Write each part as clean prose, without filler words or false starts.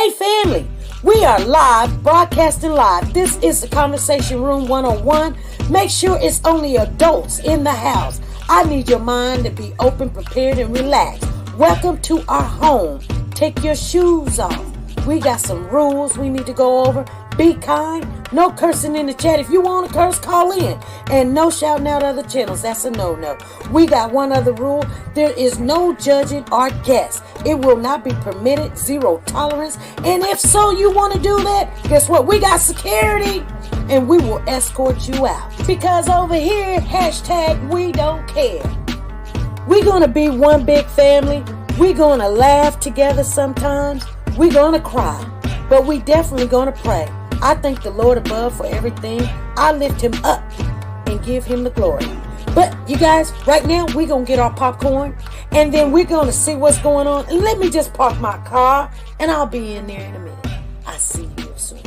Hey family, we are live, broadcasting live. This is the Conversation Room 101. Make sure it's only adults in the house. I need your mind to be open, prepared, and relaxed. Welcome to our home. Take your shoes off. We got some rules we need to go over. Be kind. No cursing in the chat. If you want to curse, call in. And no shouting out other channels. That's a no-no. We got one other rule. There is no judging our guests. It will not be permitted. Zero tolerance. And if so, you want to do that, guess what? We got security. And we will escort you out. Because over here, hashtag we don't care. We're going to be one big family. We're going to laugh together sometimes. We're going to cry. But we definitely going to pray. I thank the Lord above for everything. I lift him up and give him the glory. But you guys, right now, we're going to get our popcorn. And then we're going to see what's going on. And let me just park my car. And I'll be in there in a minute. I'll see you soon.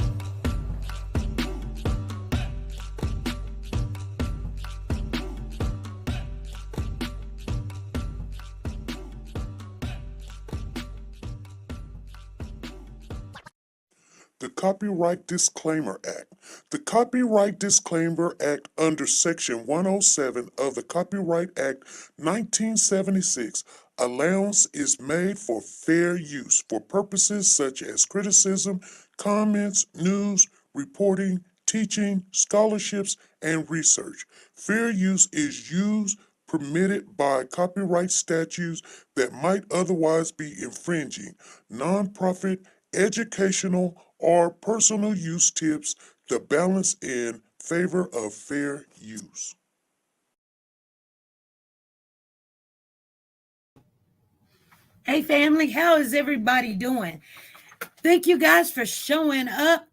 The Copyright Disclaimer Act. The Copyright Disclaimer Act under Section 107 of the Copyright Act 1976, allowance is made for fair use for purposes such as criticism, comments, news, reporting, teaching, scholarships, and research. Fair use is used permitted by copyright statutes that might otherwise be infringing. Nonprofit, educational, or personal use tips the balance in favor of fair use. Hey family, how is everybody doing? Thank you guys for showing up.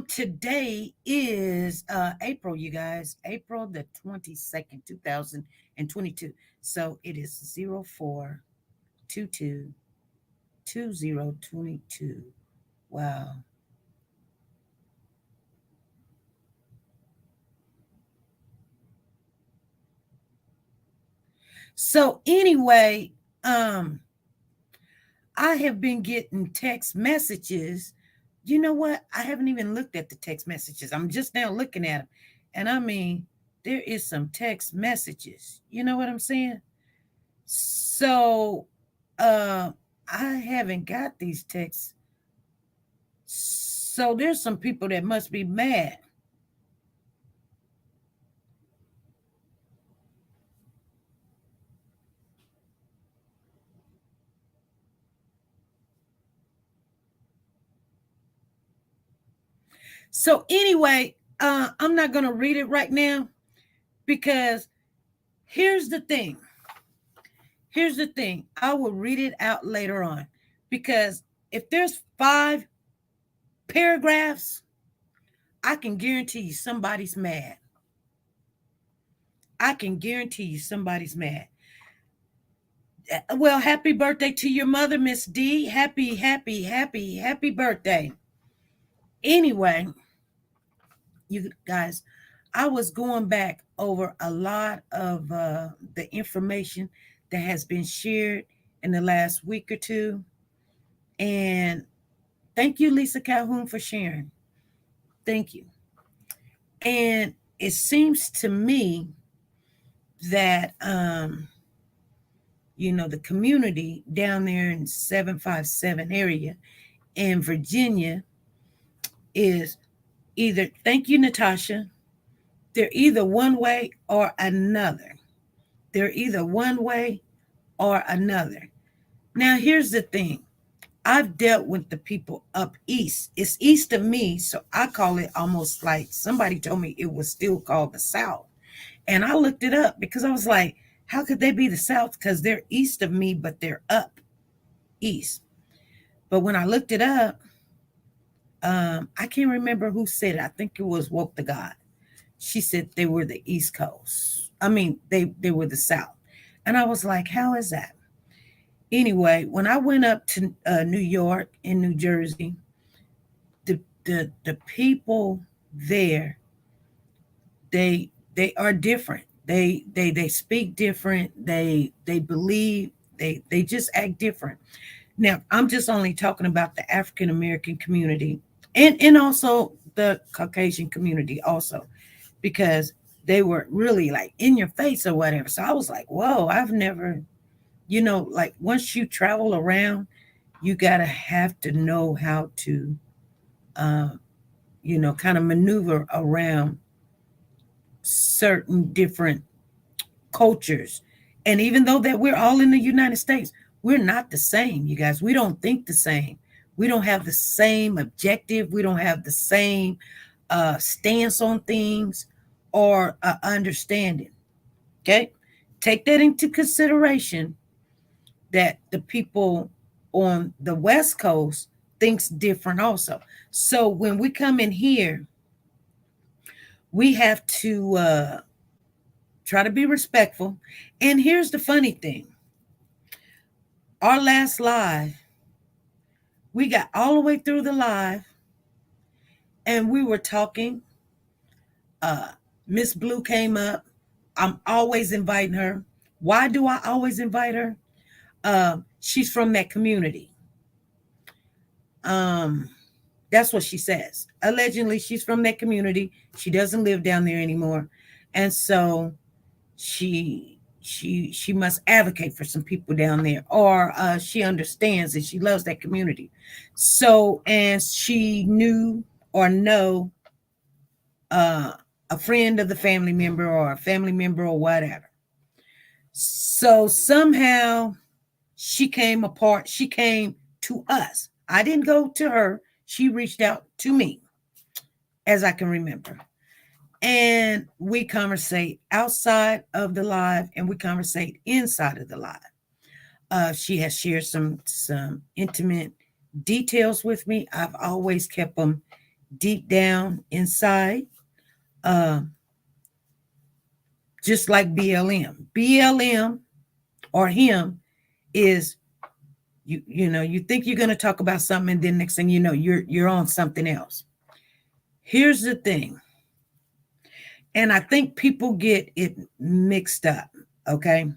Today is April, you guys. April the 22nd, 2022. So it is 04/22/2022. Wow. So anyway, I have been getting text messages. You know what? I haven't even looked at the text messages. I'm just now looking at them. And I mean, there is some text messages. You know what I'm saying? So I haven't got these texts. So there's some people that must be mad. So anyway, I'm not going to read it right now because here's the thing. Here's the thing. I will read it out later on because if there's 5 paragraphs, I can guarantee you somebody's mad. I can guarantee you somebody's mad. Well, happy birthday to your mother, Miss D. Happy birthday. Anyway, you guys, I was going back over a lot of the information that has been shared in the last week or two. And thank you, Lisa Calhoun, for sharing. Thank you. And it seems to me that, the community down there in 757 area in Virginia is either, thank you, Natasha, they're either one way or another. They're either one way or another. Now, here's the thing. I've dealt with the people up east. It's east of me, so I call it almost like somebody told me it was still called the South. And I looked it up because I was like, how could they be the South? Because they're east of me, but they're up east. But when I looked it up, I can't remember who said it. I think it was Woke the God. She said they were the East Coast. I mean, they were the South. And I was like, how is that? Anyway, when I went up to New York and New Jersey, the people there, they are different. They speak different. They believe, they just act different. Now, I'm just only talking about the African American community and also the Caucasian community also, because they were really like in your face or whatever. So I was like, whoa, I've never, like once you travel around, you gotta have to know how to, uh, kind of maneuver around certain different cultures. And even though that we're all in the United States, we're not the same, you guys. We don't think the same. We don't have the same objective. We don't have the same stance on things or understanding. Okay. Take that into consideration, that the people on the West Coast thinks different also. So when we come in here, we have to try to be respectful. And here's the funny thing. Our last live, we got all the way through the live and we were talking. Miss Blue came up. I'm always inviting her. Why do I always invite her? She's from that community. That's what she says. Allegedly, she's from that community. She doesn't live down there anymore. And so she must advocate for some people down there, or she understands and she loves that community. So, and she knew or know uh, a friend of the family member or a family member or whatever. So somehow she came apart. She came to us. I didn't go to her. She reached out to me, as I can remember. And we conversate outside of the live and we conversate inside of the live. She has shared some intimate details with me. I've always kept them deep down inside. Just like BLM. BLM or him is you think you're going to talk about something and then next thing you know you're on something else. Here's the thing. And I think people get it mixed up, okay?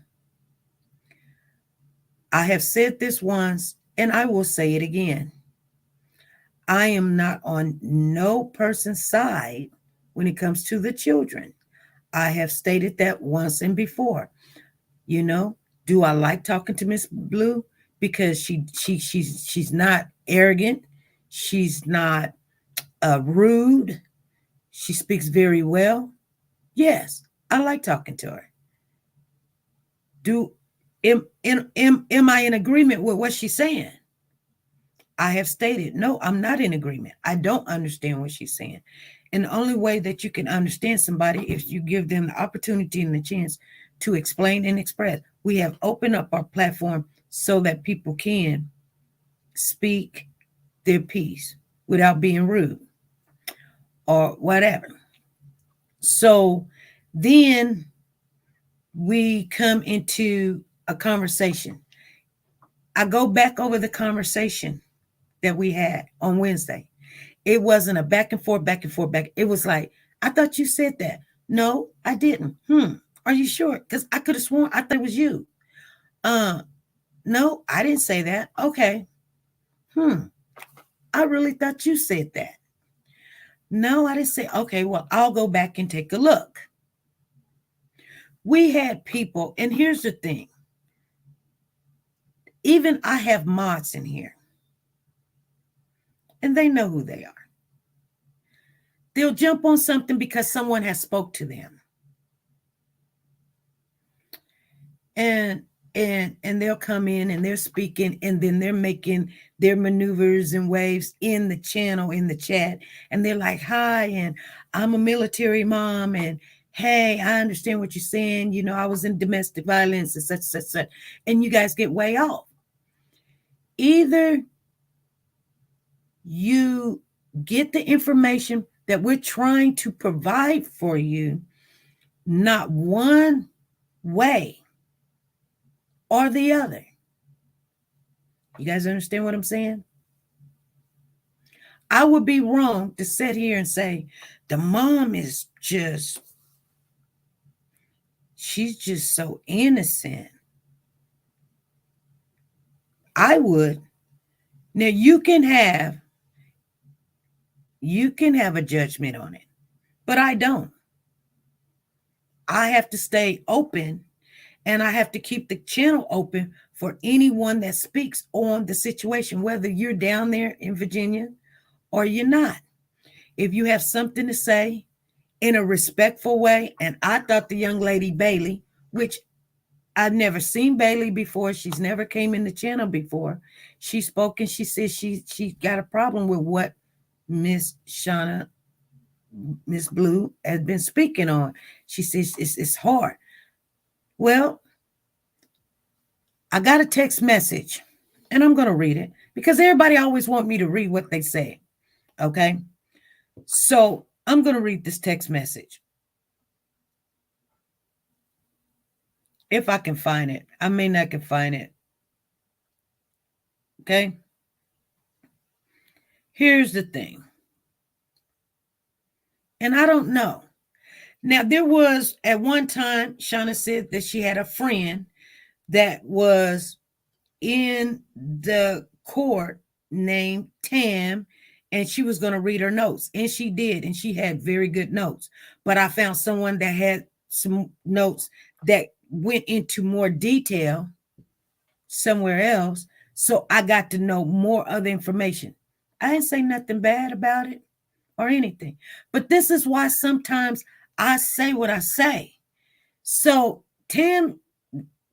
I have said this once, and I will say it again. I am not on no person's side when it comes to the children. I have stated that once and before. Do I like talking to Miss Blue? Because she's not arrogant. She's not rude. She speaks very well. Yes, I like talking to her. Am I in agreement with what she's saying? I have stated, no, I'm not in agreement. I don't understand what she's saying. And the only way that you can understand somebody is you give them the opportunity and the chance to explain and express. We have opened up our platform so that people can speak their piece without being rude or whatever. So then we come into a conversation. I go back over the conversation that we had on Wednesday. It wasn't a back and forth. It was like, I thought you said that. No, I didn't. Are you sure? Because I could have sworn I thought it was you. No, I didn't say that. Okay. I really thought you said that. No, I didn't say. Okay, well, I'll go back and take a look. We had people, and here's the thing. Even I have mods in here, and they know who they are. They'll jump on something because someone has spoke to them. And they'll come in and they're speaking, and then they're making their maneuvers and waves in the channel, in the chat. And they're like, hi, and I'm a military mom, and hey, I understand what you're saying. I was in domestic violence and such. And you guys get way off. Either you get the information that we're trying to provide for you, not one way or the other. You guys understand what I'm saying? I would be wrong to sit here and say, the mom is she's just so innocent. I would, Now you can have a judgment on it, but I don't. I have to stay open, and I have to keep the channel open for anyone that speaks on the situation, whether you're down there in Virginia or you're not. If you have something to say in a respectful way, and I thought the young lady Bailey, which I've never seen Bailey before, she's never came in the channel before, she spoke and she said she got a problem with what Miss Blue has been speaking on. She says it's hard. Well, I got a text message, and I'm going to read it because everybody always want me to read what they say. Okay. So I'm going to read this text message. If I can find it. I may not can find it. Okay. Here's the thing. And I don't know. Now, there was at one time, Shauna said that she had a friend that was in the court named Tam, and she was going to read her notes. And she did. And she had very good notes. But I found someone that had some notes that went into more detail somewhere else. So I got to know more of the information. I didn't say nothing bad about it or anything. But this is why sometimes I say what I say. So Tam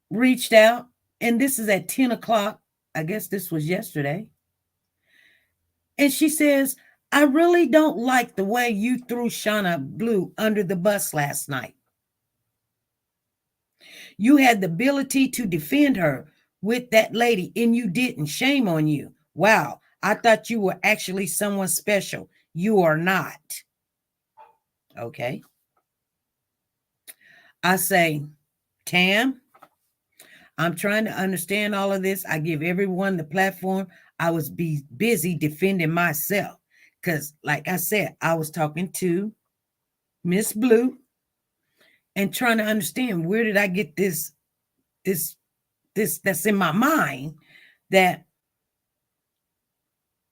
reached out, and this is at 10 o'clock. I guess this was yesterday. And she says, I really don't like the way you threw Shauna Blue under the bus last night. You had the ability to defend her with that lady, and you didn't. Shame on you. Wow. I thought you were actually someone special. You are not. Okay. I say, Tam, I'm trying to understand all of this. I give everyone the platform. I was busy defending myself because, like I said, I was talking to Miss Blue and trying to understand, where did I get this that's in my mind that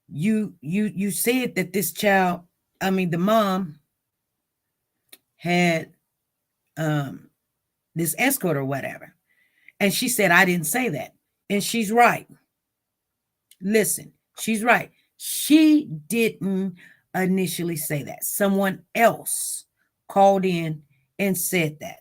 you said that this child, I mean, the mom had this escort or whatever. And she said, I didn't say that. And she's right. Listen, she's right. She didn't initially say that. Someone else called in and said that.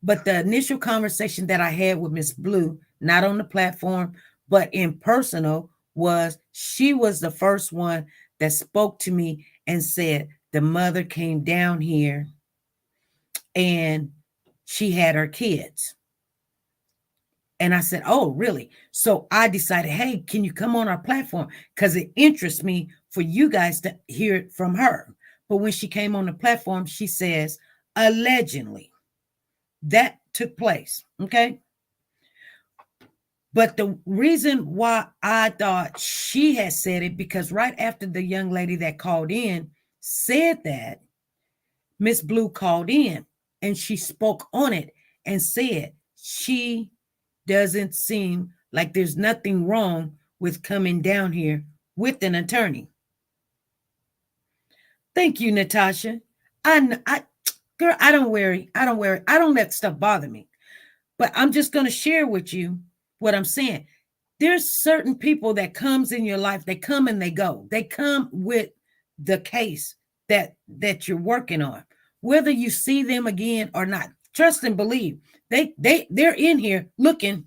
But the initial conversation that I had with Miss Blue, not on the platform, but in personal, was she was the first one that spoke to me and said the mother came down here and she had her kids. And I said, oh, really? So I decided, hey, can you come on our platform? Because it interests me for you guys to hear it from her. But when she came on the platform, she says, allegedly, that took place. Okay. But the reason why I thought she had said it, because right after the young lady that called in said that, Miss Blue called in and she spoke on it and said she doesn't seem like there's nothing wrong with coming down here with an attorney. Thank you, Natasha. Girl, I don't worry. I don't let stuff bother me. But I'm just going to share with you what I'm saying. There's certain people that comes in your life. They come and they go. They come with the case that you're working on, whether you see them again or not. Trust and believe. They're in here looking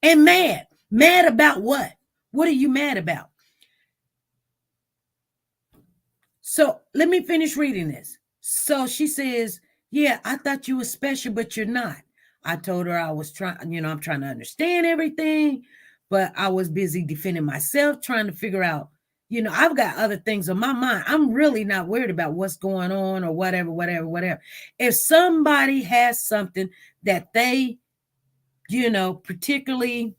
and mad. Mad about what? What are you mad about? So let me finish reading this. So she says, yeah, I thought you were special, but you're not. I told her I was trying, I'm trying to understand everything, but I was busy defending myself, trying to figure out, I've got other things on my mind. I'm really not worried about what's going on or whatever. If somebody has something that they, particularly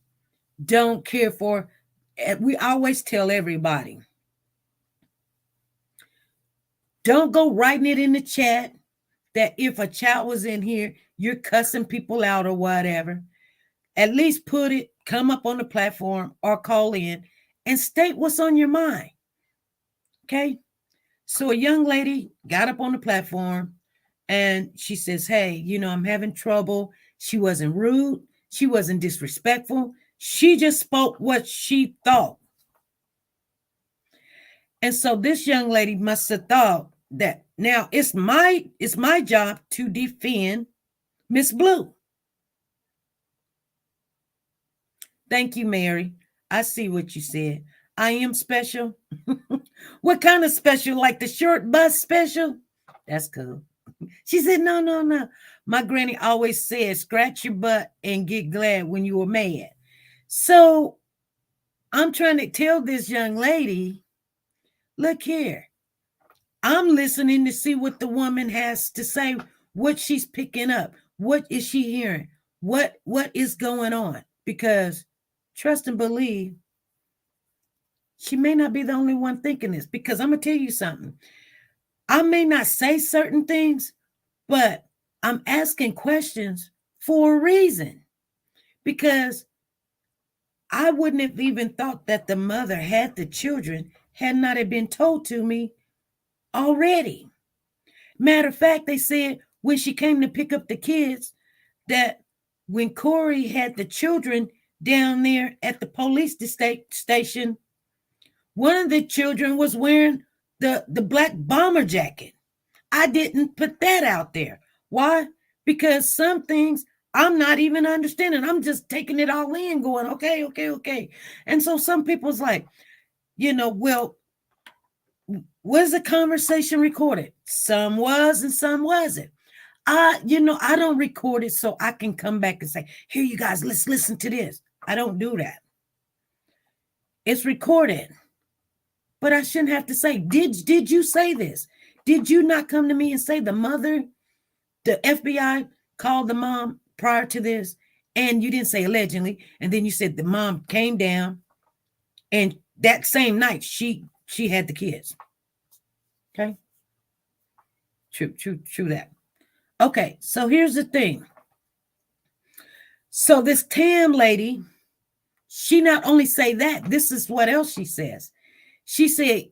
don't care for, we always tell everybody, don't go writing it in the chat that if a child was in here, you're cussing people out or whatever. At least come up on the platform or call in and state what's on your mind. Okay. So a young lady got up on the platform and she says, hey, I'm having trouble. She wasn't rude. She wasn't disrespectful. She just spoke what she thought. And so this young lady must have thought that now it's my job to defend Miss Blue. Thank you, Mary. I see what you said. I am special. What kind of special? Like the short bus special? That's cool. She said, no. My granny always said, scratch your butt and get glad when you were mad. So I'm trying to tell this young lady, look here. I'm listening to see what the woman has to say, what she's picking up. What is she hearing? What is going on? Because trust and believe, she may not be the only one thinking this. Because I'm going to tell you something. I may not say certain things, but I'm asking questions for a reason. Because I wouldn't have even thought that the mother had the children had not it been told to me already. Matter of fact, they said when she came to pick up the kids that when Corey had the children down there at the police station, one of the children was wearing the black bomber jacket. I didn't put that out there. Why? Because some things I'm not even understanding. I'm just taking it all in going, okay. And so some people's like, well, was the conversation recorded? Some was and some wasn't. I don't record it so I can come back and say, here, you guys, let's listen to this. I don't do that. It's recorded. But I shouldn't have to say, did you say this? Did you not come to me and say the mother, the FBI called the mom prior to this? And you didn't say allegedly. And then you said the mom came down and that same night she had the kids. Okay. True that. Okay. So here's the thing. So this Tam lady, she not only say that, this is what else she says. She said,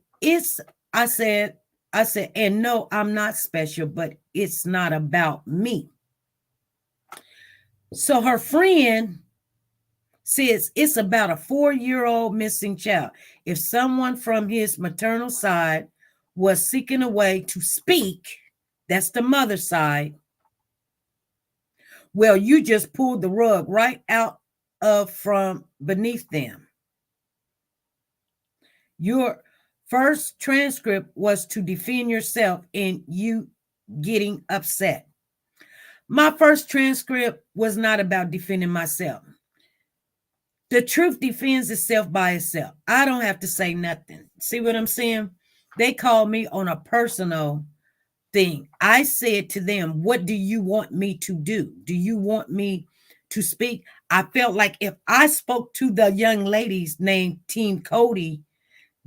I said, and no, I'm not special, but it's not about me. So her friend says it's about a 4-year-old missing child. If someone from his maternal side was seeking a way to speak, that's the mother's side. Well, you just pulled the rug right out from beneath them. Your first transcript was to defend yourself and you getting upset. My first transcript was not about defending myself. The truth defends itself by itself. I don't have to say nothing. See what I'm saying? They called me on a personal thing. I said to them, what do you want me to do? Do you want me to speak? I felt like if I spoke to the young ladies named Team Cody,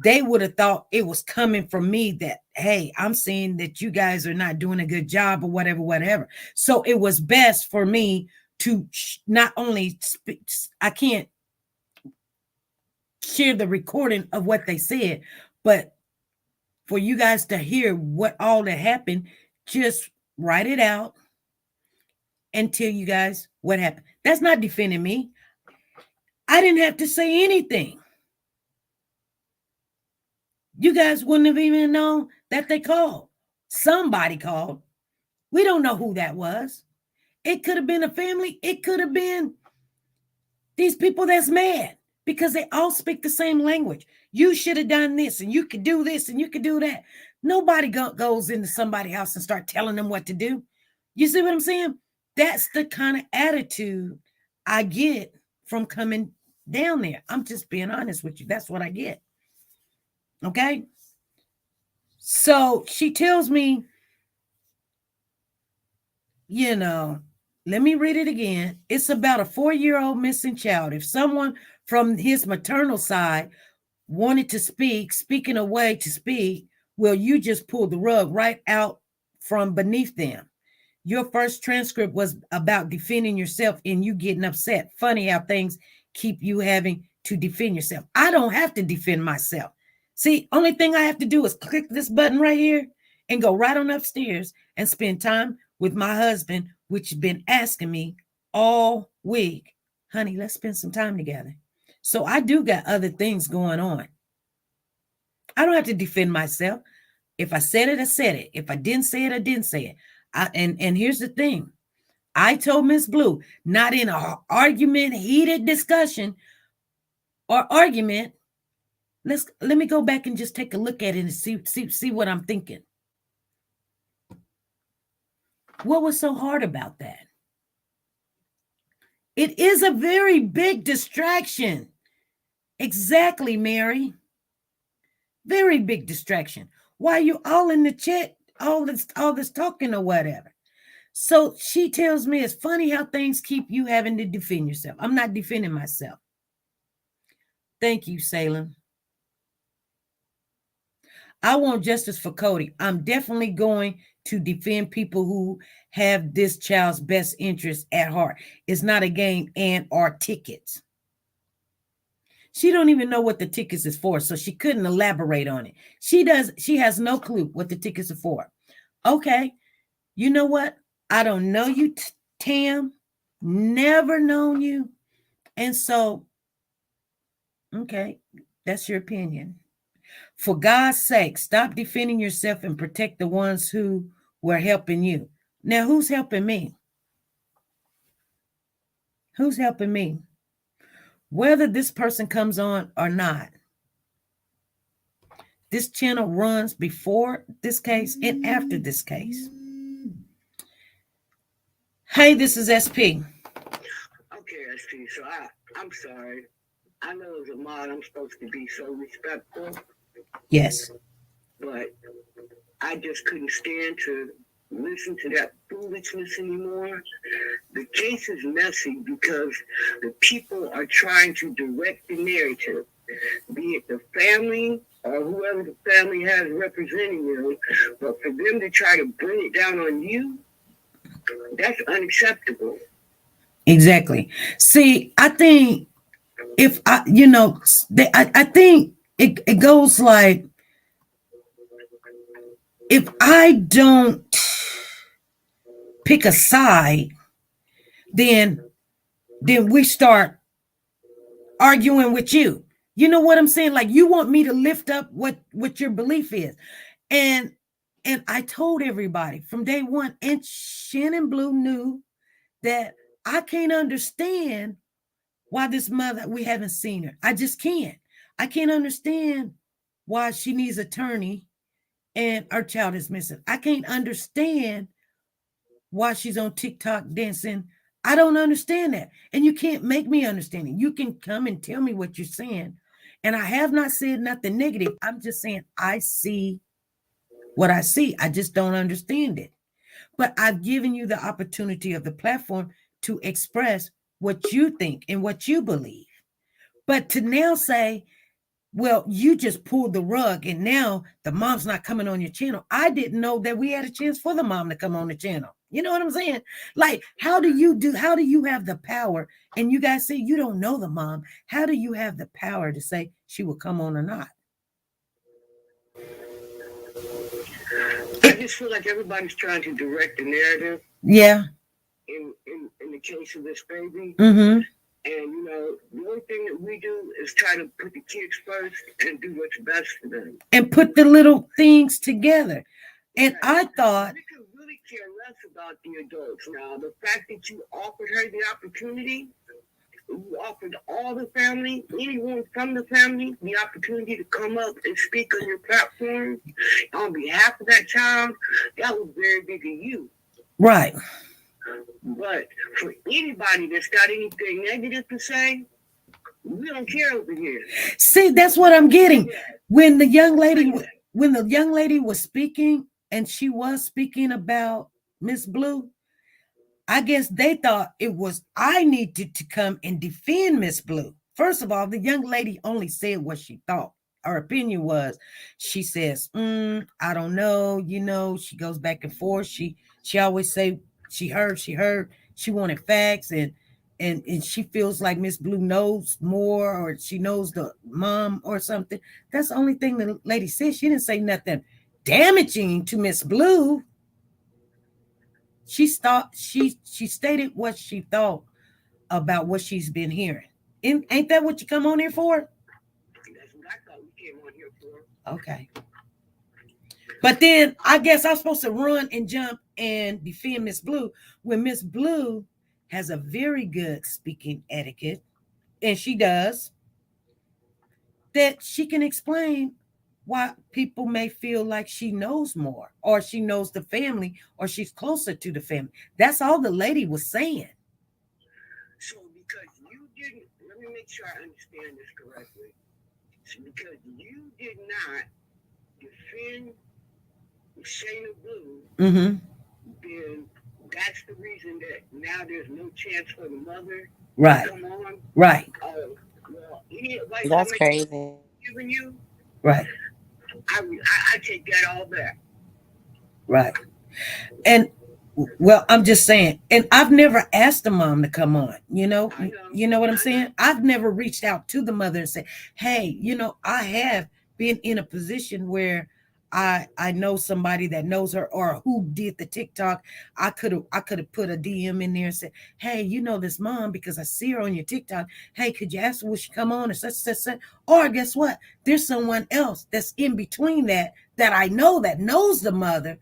they would have thought it was coming from me that, hey, I'm seeing that you guys are not doing a good job or whatever. So it was best for me to not only speak, I can't share the recording of what they said, but for you guys to hear what all that happened, just write it out and tell you guys what happened. That's not defending me. I didn't have to say anything. You guys wouldn't have even known that they called. Somebody called. We don't know who that was. It could have been a family. It could have been these people that's mad because they all speak the same language. You should have done this and you could do this and you could do that. Nobody goes into somebody's house and start telling them what to do. You see what I'm saying? That's the kind of attitude I get from coming down there. I'm just being honest with you. That's what I get. Okay. So she tells me, let me read it again. It's about a 4-year-old missing child. If someone from his maternal side wanted to speaking a way to speak, well, you just pulled the rug right out from beneath them. Your first transcript was about defending yourself and you getting upset. Funny how things keep you having to defend yourself. I don't have to defend myself. See, only thing I have to do is click this button right here and go right on upstairs and spend time with my husband, which has been asking me all week, honey, let's spend some time together. So I do got other things going on. I don't have to defend myself. If I said it, I said it. If I didn't say it, I didn't say it. And here's the thing. I told Miss Blue, not in an argument, heated discussion or argument. Let me go back and just take a look at it and see what I'm thinking. What was so hard about that? It is a very big distraction. Exactly, Mary. Very big distraction. Why you all in the chat, all this talking or whatever? So she tells me it's funny how things keep you having to defend yourself. I'm not defending myself. Thank you, Salem. I want justice for Cody. I'm definitely going to defend people who have this child's best interest at heart. It's not a game and or tickets. She don't even know what the tickets is for, so she couldn't elaborate on it. She has no clue what the tickets are for. Okay, you know what? I don't know you, Tam. Never known you. And so, okay, that's your opinion. For God's sake, stop defending yourself and protect the ones who were helping you. Now, who's helping me? Who's helping me? Whether this person comes on or not, this channel runs before this case and after this case. Hey, this is SP. Okay, SP, so I'm sorry. I know as a mod I'm supposed to be so respectful. Yes. But I just couldn't stand to listen to that foolishness anymore. The case is messy because the people are trying to direct the narrative, be it the family or whoever the family has representing you, but for them to try to bring it down on you, that's unacceptable. Exactly. See, I think if I think it goes like, if I don't pick a side, then we start arguing with you. You know what I'm saying? Like, you want me to lift up what your belief is. And I told everybody from day one, and Shannon Blue knew that I can't understand why this mother, we haven't seen her. I just can't. I can't understand why she needs an attorney and our child is missing. I can't understand why she's on TikTok dancing. I don't understand that. And you can't make me understand it. You can come and tell me what you're saying. And I have not said nothing negative. I'm just saying I see what I see. I just don't understand it. But I've given you the opportunity of the platform to express what you think and what you believe. But to now say, well, you just pulled the rug and now the mom's not coming on your channel. I didn't know that we had a chance for the mom to come on the channel. You know what I'm saying? Like, how do you have the power? And you guys say you don't know the mom. How do you have the power to say she will come on or not? I just feel like everybody's trying to direct the narrative. Yeah. In the case of this baby. Mm-hmm. And, the only thing that we do is try to put the kids first and do what's best for them. And put the little things together. And I thought, we could really care less about the adults now. The fact that you offered her the opportunity, you offered all the family, anyone from the family, the opportunity to come up and speak on your platform on behalf of that child, that was very big of you. Right. But for anybody that's got anything negative to say, we don't care over here. See, that's what I'm getting. When the young lady was speaking, and she was speaking about Miss Blue, I guess they thought it was I needed to come and defend Miss Blue. First of all, the young lady only said what she thought. Her opinion was, she says, I don't know. She goes back and forth. She always say she heard. She wanted facts. And and she feels like Miss Blue knows more, or she knows the mom or something. That's the only thing the lady said. She didn't say nothing damaging to Miss Blue. She stated what she thought about what she's been hearing. Ain't that what you come on here for? That's what I thought we came on here for. Okay. But then I guess I'm supposed to run and jump and defend Miss Blue when Miss Blue has a very good speaking etiquette, and she does, that she can explain why people may feel like she knows more, or she knows the family, or she's closer to the family. That's all the lady was saying. So because you didn't, let me make sure I understand this correctly. So because you did not defend Shenette Blue, then that's the reason that now there's no chance for the mother to come on. Right. Well, any advice That's crazy. Giving you, right. I take that all back. Right. And well, I'm just saying, and I've never asked the mom to come on, you know what I'm saying? I've never reached out to the mother and said, hey, I have been in a position where I know somebody that knows her, or who did the TikTok. I could have put a DM in there and said, hey, this mom, because I see her on your TikTok. Hey, could you ask her, will she come on, or such. Or guess what? There's someone else that's in between that I know that knows the mother.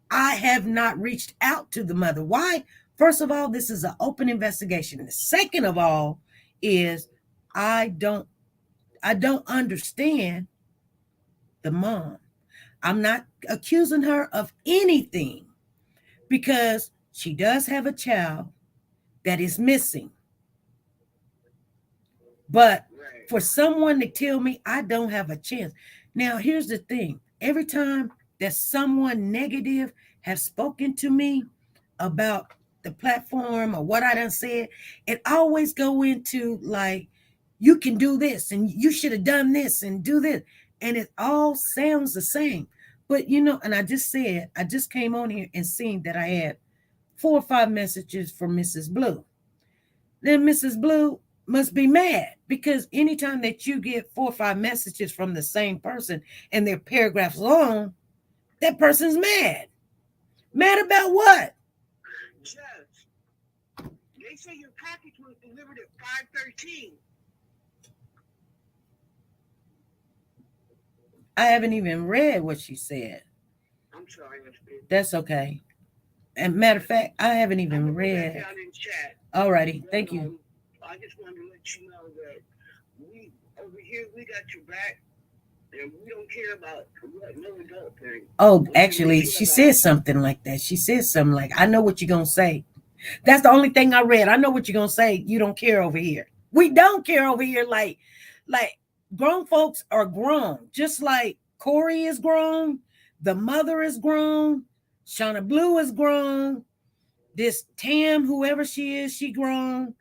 I have not reached out to the mother. Why? First of all, this is an open investigation. And the second of all is I don't understand the mom. I'm not accusing her of anything, because she does have a child that is missing. But for someone to tell me I don't have a chance. Now, here's the thing. Every time that someone negative has spoken to me about the platform or what I done said, it always go into like, you can do this and you should have done this and do this. And it all sounds the same. But, and I just came on here and seen that I had 4 or 5 messages from Mrs. Blue. Then Mrs. Blue must be mad, because anytime that you get 4 or 5 messages from the same person and they're paragraphs long, that person's mad. Mad about what? Judge, they say your package was delivered at 5:13. I haven't even read what she said. I'm sorry, that's okay. And matter of fact, I haven't even read. Down in chat. Alrighty, thank you. I just wanted to let you know that we over here, we got your back, and we don't care about what no adult thing. Oh, actually, she said something like that. She said something like, I know what you're going to say. That's the only thing I read. I know what you're going to say. You don't care over here. We don't care over here. Like grown folks are grown. Just like Corey is grown. The mother is grown. Shenette Blue is grown. This Tam, whoever she is, she grown.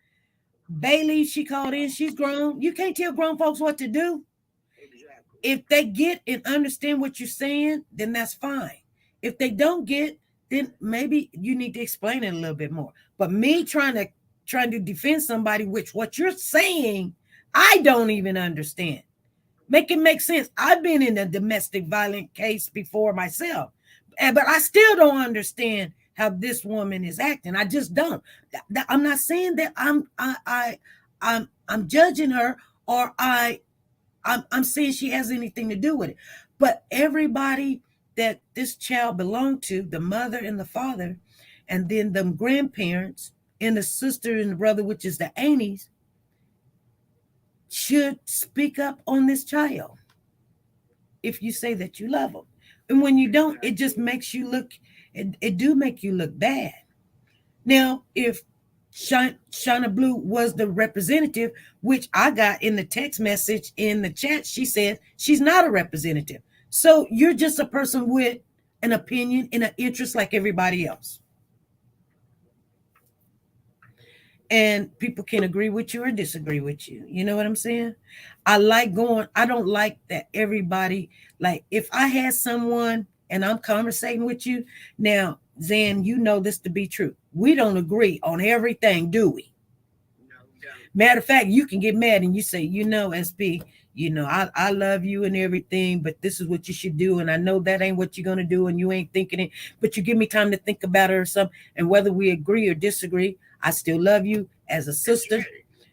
Bailey, she called in, she's grown. You can't tell grown folks what to do. Exactly. If they get and understand what you're saying, then that's fine. If they don't get, then maybe you need to explain it a little bit more. But me trying to defend somebody, which what you're saying, I don't even understand. Make it make sense. I've been in a domestic violence case before myself, but I still don't understand how this woman is acting. I just don't. I'm not saying that I'm judging her, or I'm saying she has anything to do with it. But everybody that this child belonged to, the mother and the father, and then the grandparents and the sister and the brother, which is the aunties, should speak up on this child if you say that you love them. And when you don't, it just makes you look, it do make you look bad. Now, if Shenette Blue was the representative, which I got in the text message in the chat, she said she's not a representative. So you're just a person with an opinion and an interest like everybody else. And people can agree with you or disagree with you. You know what I'm saying? I don't like that everybody, like if I had someone and I'm conversating with you, now, Zan, you know this to be true. We don't agree on everything, do we? No. Matter of fact, you can get mad and you say, SP, I love you and everything, but this is what you should do. And I know that ain't what you're going to do and you ain't thinking it, but you give me time to think about it or something. And whether we agree or disagree, I still love you as a sister.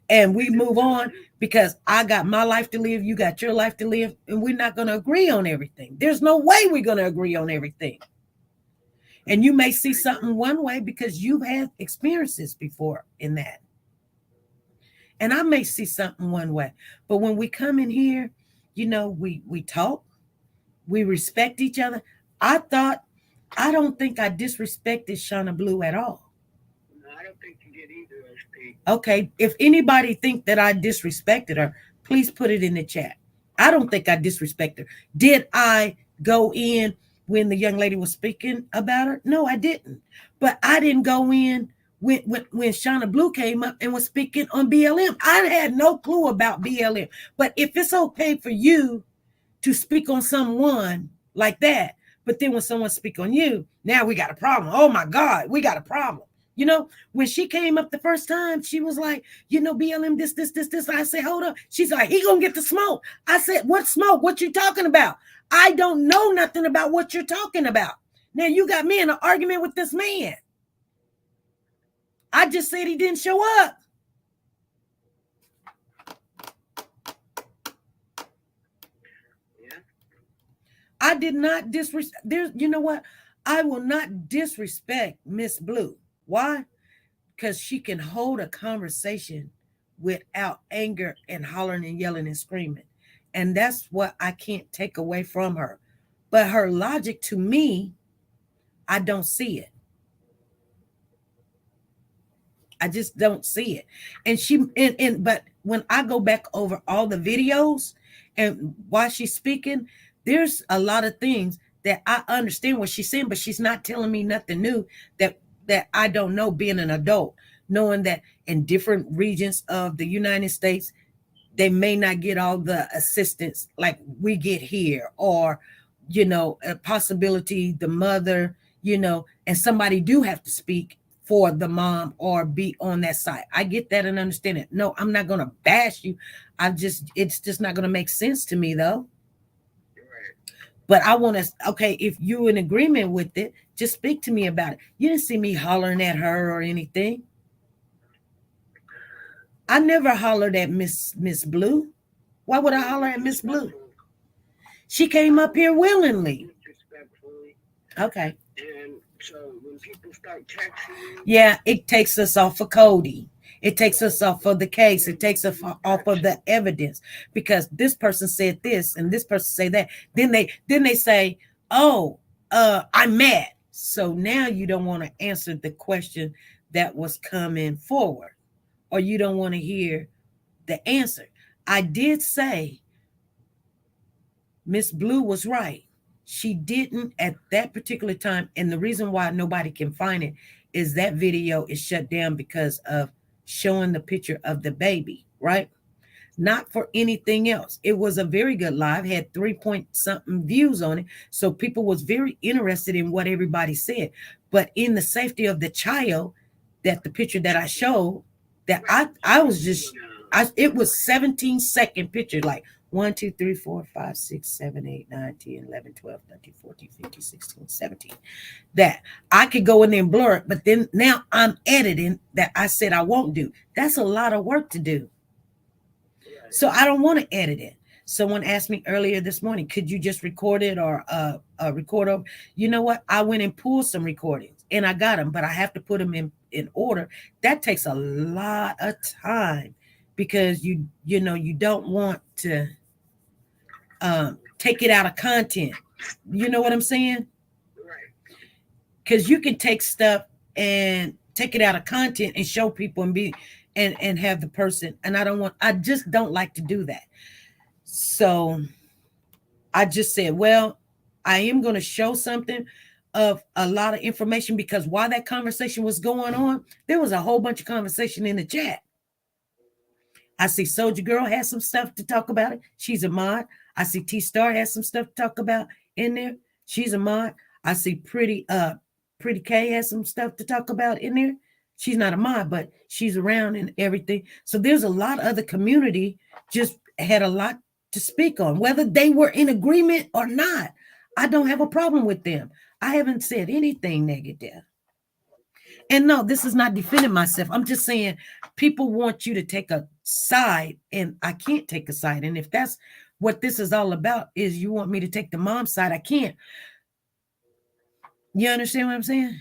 And we move on because I got my life to live. You got your life to live. And we're not going to agree on everything. There's no way we're going to agree on everything. And you may see something one way because you've had experiences before in that. And I may see something one way. But when we come in here, we talk, we respect each other. I don't think I disrespected Shauna Blue at all. No, I don't think you did either, SP. Okay, if anybody think that I disrespected her, please put it in the chat. I don't think I disrespected her. Did I go in when the young lady was speaking about her? No, I didn't. But I didn't go in when Shauna Blue came up and was speaking on BLM. I had no clue about BLM. But if it's okay for you to speak on someone like that, but then when someone speak on you, now we got a problem. Oh my God, we got a problem. When she came up the first time, she was like, BLM, this. I said, hold up. She's like, he gonna get the smoke. I said, what smoke? What you talking about? I don't know nothing about what you're talking about. Now you got me in an argument with this man. I just said he didn't show up. Yeah. I did not disrespect. You know what? I will not disrespect Miss Blue. Why? Because she can hold a conversation without anger and hollering and yelling and screaming. And that's what I can't take away from her. But her logic to me, I don't see it. I just don't see it. But when I go back over all the videos and while she's speaking, there's a lot of things that I understand what she's saying, but she's not telling me nothing new that I don't know being an adult, knowing that in different regions of the United States, they may not get all the assistance like we get here, or, a possibility the mother, and somebody do have to speak for the mom or be on that side. I get that and understand it. No, I'm not going to bash you. It's just not going to make sense to me though. But I want to, okay, if you're in agreement with it, just speak to me about it. You didn't see me hollering at her or anything. I never hollered at Miss Blue. Why would I holler at Miss Blue? She came up here willingly. Okay. And so when people start texting, yeah, it takes us off of Cody. It takes us off of the case. It takes us off of the evidence, because this person said this and this person say that. Then they say, oh, I'm mad. So now you don't want to answer the question that was coming forward, or you don't want to hear the answer. I did say Miss Blue was right. She didn't at that particular time. And the reason why nobody can find it is that video is shut down because of showing the picture of the baby, right? Not for anything else. It was a very good live, had 3-point-something views on it. So people was very interested in what everybody said. But in the safety of the child, that the picture that I showed, that I was just, it was 17-second picture, like 1, 2, 3, 4, 5, 6, 7, 8, 9, 10, 11, 12, 13, 14, 15, 16, 17. That I could go in there and blur it, but then now I'm editing that I said I won't do. That's a lot of work to do. So I don't want to edit it. Someone asked me earlier this morning, could you just record it or record over? You know what? I went and pulled some recordings and I got them, but I have to put them in order. That takes a lot of time because you don't want to take it out of content. You know what I'm saying? right? Because you can take stuff and take it out of content and show people and have the person. And I just don't like to do that. So I just said, well, I am going to show something of a lot of information, because while that conversation was going on, there was a whole bunch of conversation in the chat. I see Soldier Girl has some stuff to talk about it. She's a mod. I see T-Star has some stuff to talk about in there. She's a mod. I see Pretty K has some stuff to talk about in there. she's not a mod, but she's around and everything. So there's a lot of the community just had a lot to speak on, whether they were in agreement or not. I don't have a problem with them. I haven't said anything negative. And no, this is not defending myself. I'm just saying people want you to take a side, and I can't take a side. And if that's what this is all about, is you want me to take the mom side, I can't. You understand what I'm saying?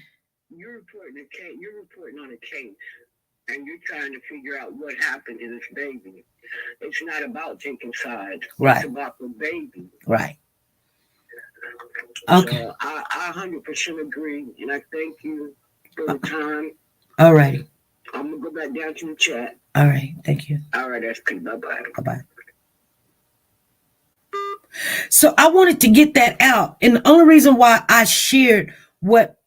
You're reporting a case. You're reporting on a case, and you're trying to figure out what happened to this baby. It's not about taking sides. Right. It's about the baby. Right. Okay. So I 100% agree, and I thank you for the time. All righty. I'm gonna go back down to the chat. All right. Thank you. All right, that's good. Bye-bye. Bye-bye. So I wanted to get that out. And the only reason why I shared what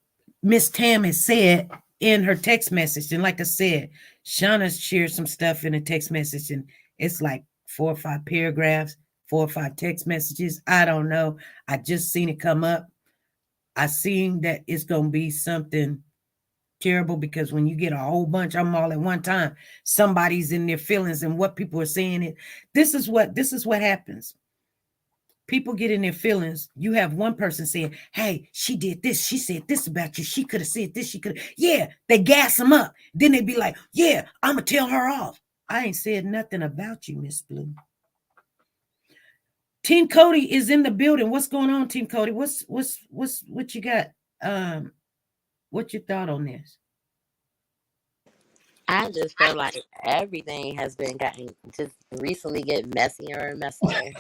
Miss Tam has said in her text message, and like I said, Shauna shared some stuff in a text message, and it's like 4 or 5 paragraphs, 4 or 5 text messages. I don't know. I just seen it come up. I seen that it's going to be something terrible, because when you get a whole bunch of them all at one time, somebody's in their feelings, and what people are saying it. This is what happens. People get in their feelings. You have one person saying, hey, she did this. She said this about you. She could have said this. She could have. Yeah, they gas them up. Then they be like, yeah, I'm going to tell her off. I ain't said nothing about you, Miss Blue. Team Cody is in the building. What's going on, Team Cody? What you got? What's your thought on this? I just feel like everything has been getting just recently get messier and messier.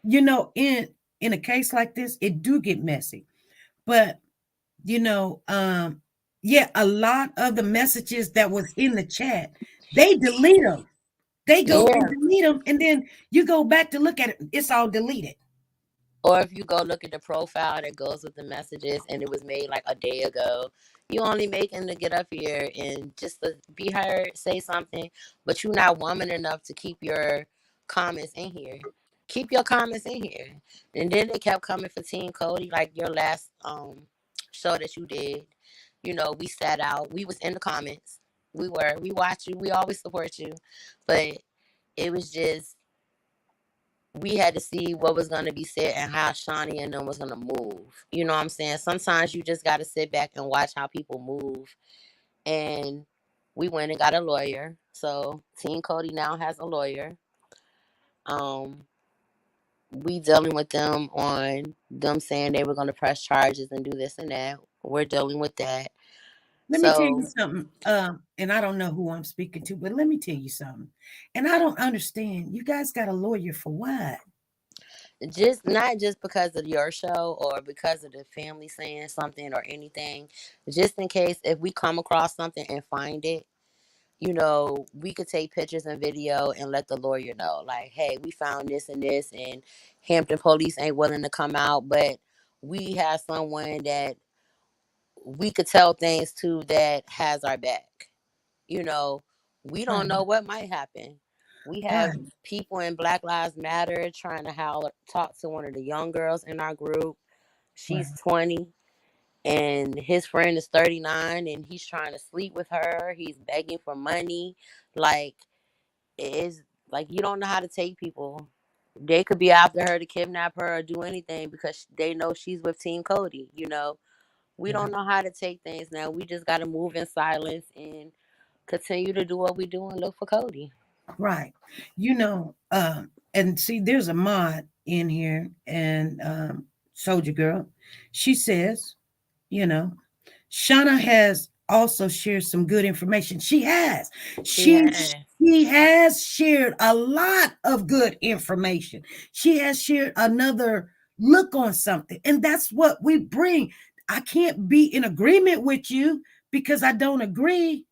You know, in a case like this, it do get messy. But, you know, yeah, a lot of the messages that was in the chat, they delete them. They go and delete them, and then you go back to look at it, it's all deleted. Or if you go look at the profile that goes with the messages and it was made like a day ago, you only making to get up here and just to be heard, say something, but you're not woman enough to keep your comments in here. Keep your comments in here. And then they kept coming for Team Cody, like your last show that you did. You know, we sat out. We was in the comments. We watch you. We always support you. But it was just, we had to see what was going to be said and how Shawnee and them was going to move. You know what I'm saying? Sometimes you just got to sit back and watch how people move. And we went and got a lawyer. So Team Cody now has a lawyer. We dealing with them on them saying they were going to press charges and do this and that. We're dealing with that. Let me tell you something. And I don't know who I'm speaking to, but let me tell you something. And I don't understand. You guys got a lawyer for what? Just not just because of your show or because of the family saying something or anything. Just in case if we come across something and find it, you know, we could take pictures and video and let the lawyer know, like, hey, we found this and this, and Hampton police ain't willing to come out, but we have someone that we could tell things to that has our back. You know, we don't know what might happen. We have people in Black Lives Matter trying to talk to one of the young girls in our group. She's 20. And his friend is 39 and he's trying to sleep with her. He's begging for money. Like, it is like, you don't know how to take people. They could be after her to kidnap her or do anything because they know she's with Team Cody. You know, we don't know how to take things now. We just got to move in silence and continue to do what we do and look for Cody. Right. You know, and see, there's a mod in here, and Soldier Girl, she says, you know, Shauna has also shared some good information. She has. She has shared a lot of good information. She has shared another look on something. And that's what we bring. I can't be in agreement with you because I don't agree.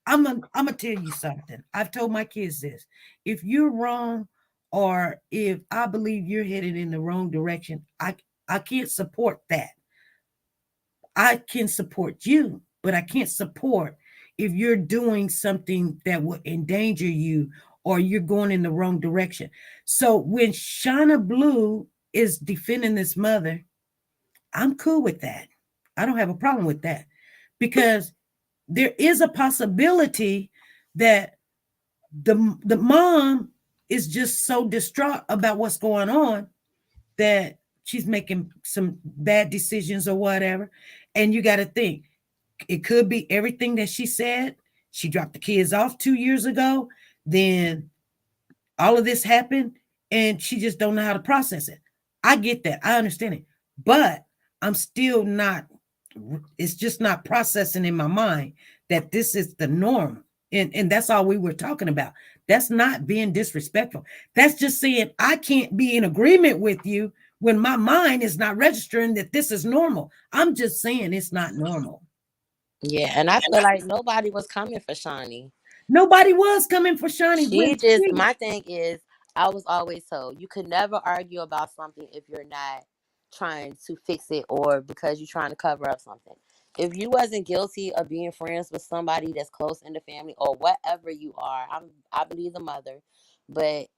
I'm gonna tell you something. I've told my kids this. If you're wrong, or if I believe you're headed in the wrong direction, I can't support that. I can support you, but I can't support if you're doing something that will endanger you or you're going in the wrong direction. So when Shauna Blue is defending this mother, I'm cool with that. I don't have a problem with that because there is a possibility that the mom is just so distraught about what's going on that she's making some bad decisions or whatever. And you got to think, it could be everything that she said. She dropped the kids off 2 years ago. Then all of this happened and she just don't know how to process it. I get that. I understand it. But I'm still not, it's just not processing in my mind that this is the norm. And that's all we were talking about. That's not being disrespectful. That's just saying I can't be in agreement with you when my mind is not registering that this is normal. I'm just saying it's not normal. Yeah, and I feel like nobody was coming for Shawnee. Nobody was coming for Shawnee. She just, my thing is, I was always told you could never argue about something if you're not trying to fix it or because you're trying to cover up something. If you wasn't guilty of being friends with somebody that's close in the family or whatever you are, I believe the mother, but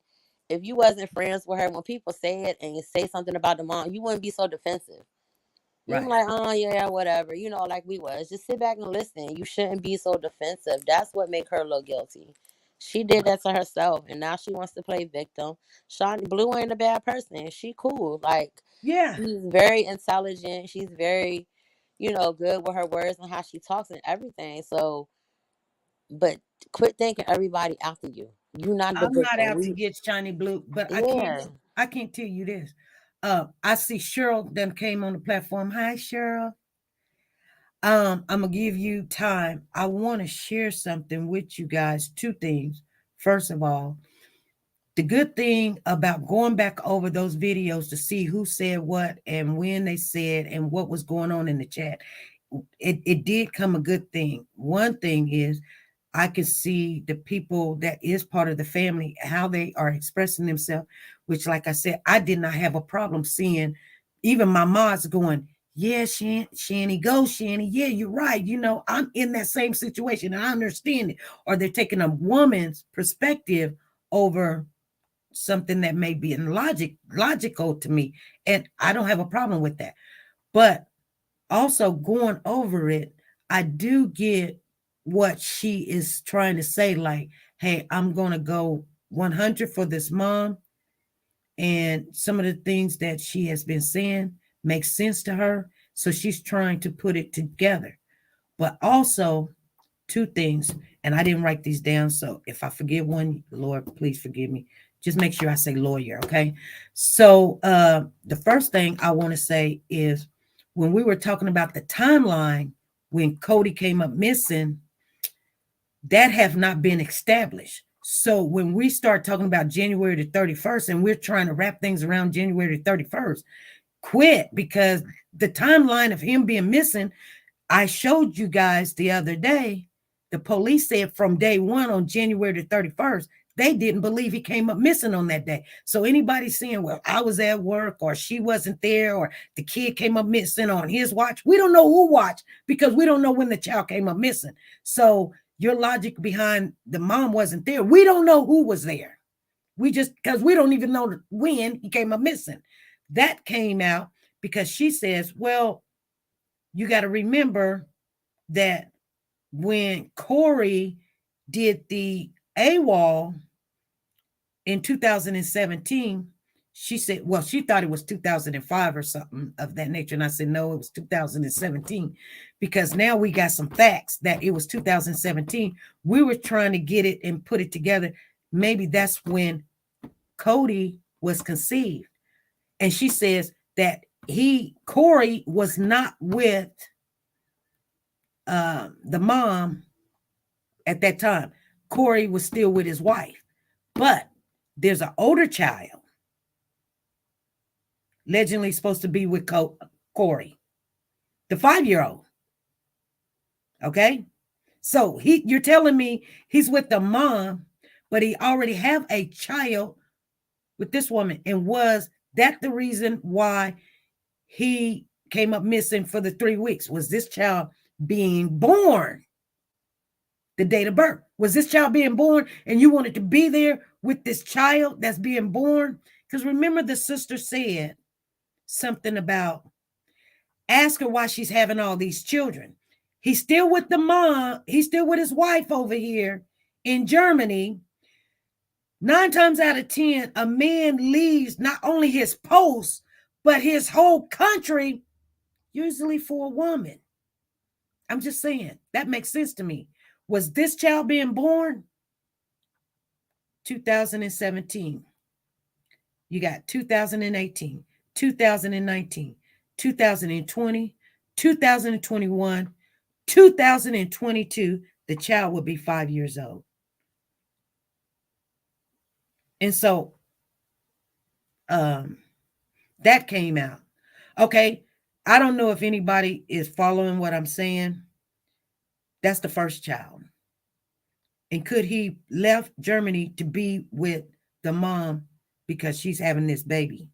if you wasn't friends with her, when people say it and you say something about the mom, you wouldn't be so defensive. You're Right. like, oh yeah, whatever, like we was. Just sit back and listen. You shouldn't be so defensive. That's what make her look guilty. She did that to herself, and now she wants to play victim. Shawnee Blue ain't a bad person. She cool. Like, Yeah. she's very intelligent. She's very, good with her words and how she talks and everything. So, but quit thinking everybody after you. You're not the I'm not out to victim. get Shawnee Blue, but Yeah. I can't tell you this. I see Cheryl then came on the platform. Hi, Cheryl. I'm gonna give you time. I want to share something with you guys. Two things. First of all, the good thing about going back over those videos to see who said what and when they said and what was going on in the chat, it did come a good thing. One thing is I can see the people that is part of the family, how they are expressing themselves, which, like I said, I did not have a problem seeing even my mods going, yeah, Shanny, go, Shanny. Yeah, you're right. I'm in that same situation and I understand it. Or they're taking a woman's perspective over something that may be logical to me. And I don't have a problem with that. But also going over it, I do get what she is trying to say, like, hey, I'm going to go 100 for this mom. And some of the things that she has been saying makes sense to her. So she's trying to put it together. But also, two things, and I didn't write these down. So if I forget one, Lord, please forgive me. Just make sure I say lawyer, okay? So the first thing I want to say is when we were talking about the timeline, when Cody came up missing, that have not been established. So when we start talking about January the 31st and we're trying to wrap things around January the 31st, quit, because the timeline of him being missing, I showed you guys the other day, the police said from day one on January the 31st, they didn't believe he came up missing on that day. So anybody saying, well, I was at work or she wasn't there or the kid came up missing on his watch, we don't know who watched because we don't know when the child came up missing. So your logic behind the mom wasn't there. We don't know who was there. We just, because we don't even know when he came up missing. That came out because she says, well, you got to remember that when Corey did the AWOL in 2017, she said, well, she thought it was 2005 or something of that nature. And I said, no, it was 2017, because now we got some facts that it was 2017. We were trying to get it and put it together. Maybe that's when Cody was conceived. And she says that Corey was not with the mom at that time. Corey was still with his wife, but there's an older child allegedly supposed to be with Corey, the 5-year-old. Okay, so you're telling me he's with the mom, but he already have a child with this woman. And was that the reason why he came up missing for the 3 weeks? Was this child being born? The date of birth. Was this child being born and you wanted to be there with this child that's being born? Because remember, the sister said something about, ask her why she's having all these children. He's still with the mom. He's still with his wife over here in Germany. 9 times out of 10, a man leaves not only his post, but his whole country, usually for a woman. I'm just saying, that makes sense to me. Was this child being born? 2017. You got 2018, 2019, 2020, 2021, 2022. The child will be 5 years old. And so that came out. Okay. I don't know if anybody is following what I'm saying. That's the first child. And could he left Germany to be with the mom because she's having this baby?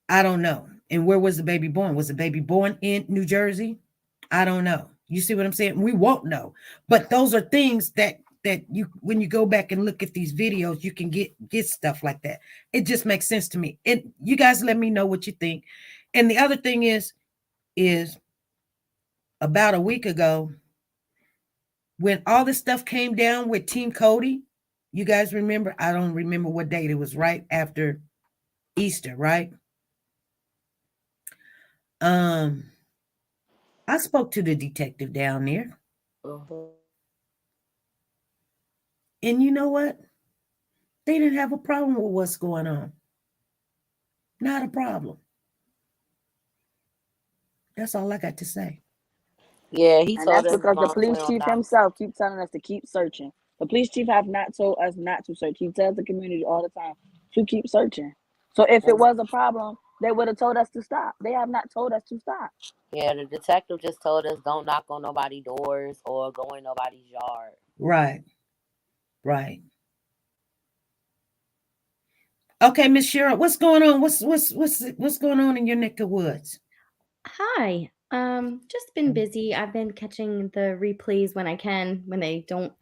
I don't know. And where was the baby born? Was the baby born in New Jersey? I don't know. You see what I'm saying? We won't know. But those are things that you, when you go back and look at these videos, you can get stuff like that. It just makes sense to me. And you guys let me know what you think. And the other thing is about a week ago, when all this stuff came down with Team Cody, you guys remember? I don't remember what date. It was right after Easter, right? I spoke to the detective down there. And you know what? They didn't have a problem with what's going on. Not a problem. That's all I got to say. Yeah, he And told that's us because the police chief himself keeps telling us to keep searching. The police chief have not told us not to search. He tells the community all the time to keep searching. So if it was a problem, they would have told us to stop. They have not told us to stop. Yeah, the detective just told us don't knock on nobody's doors or go in nobody's yard. Right. Right. Okay, Miss Cheryl, what's going on? What's going on in your neck of woods? Hi. Just been busy. I've been catching the replays when I can, when they don't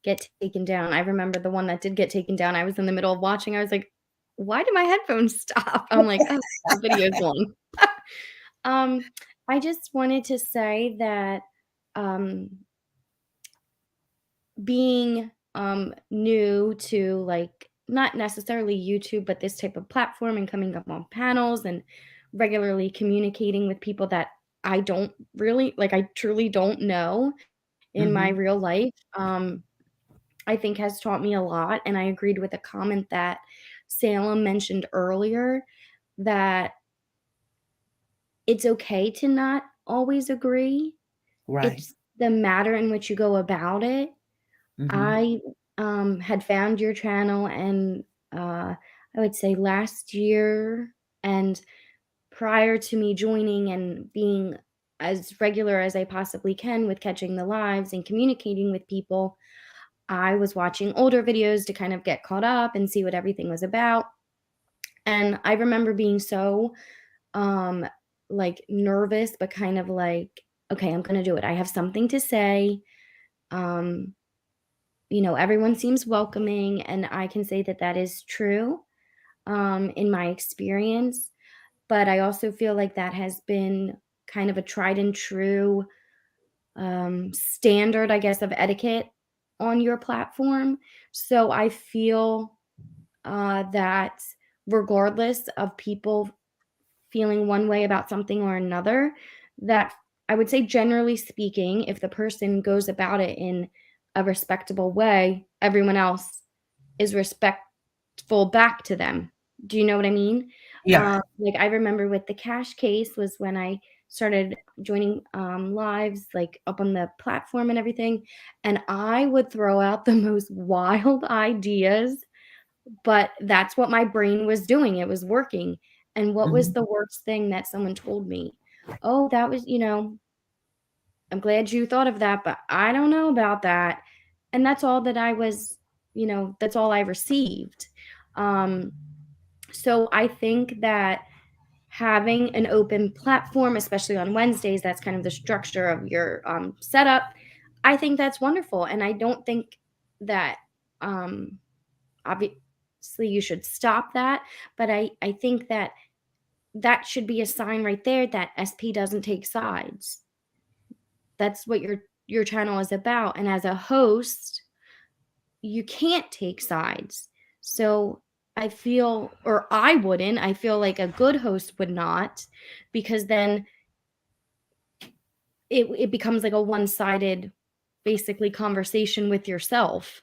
get taken down. I remember the one that did get taken down. I was in the middle of watching. I was like, why did my headphones stop? I'm like, oh, the video's long. I just wanted to say that being new to, like, not necessarily YouTube, but this type of platform, and coming up on panels and regularly communicating with people that I don't really, like, I truly don't know in my real life, I think has taught me a lot. And I agreed with a comment that Salem mentioned earlier, that it's okay to not always agree. Right. It's the matter in which you go about it. I had found your channel, and I would say last year, and prior to me joining and being as regular as I possibly can with catching the lives and communicating with people, I was watching older videos to kind of get caught up and see what everything was about. And I remember being so like nervous, but kind of like, okay, I'm gonna do it. I have something to say. Everyone seems welcoming, and I can say that that is true in my experience. But I also feel like that has been kind of a tried and true standard, I guess, of etiquette on your platform. So I feel that regardless of people feeling one way about something or another, that I would say, generally speaking, if the person goes about it in a respectable way, everyone else is respectful back to them. Do you know what I mean? Yeah. Like, I remember with the cash case was when I started joining lives, like, up on the platform and everything, and I would throw out the most wild ideas, but that's what my brain was doing. It was working. And what was the worst thing that someone told me? Oh, that was, I'm glad you thought of that, but I don't know about that. And that's all that I was, that's all I received. So I think that having an open platform, especially on Wednesdays, that's kind of the structure of your setup. I think that's wonderful. And I don't think that obviously you should stop that. But I think that should be a sign right there that SP doesn't take sides. that's what your channel is about. And as a host, you can't take sides. So I feel like a good host would not, because then it becomes like a one-sided, basically, conversation with yourself.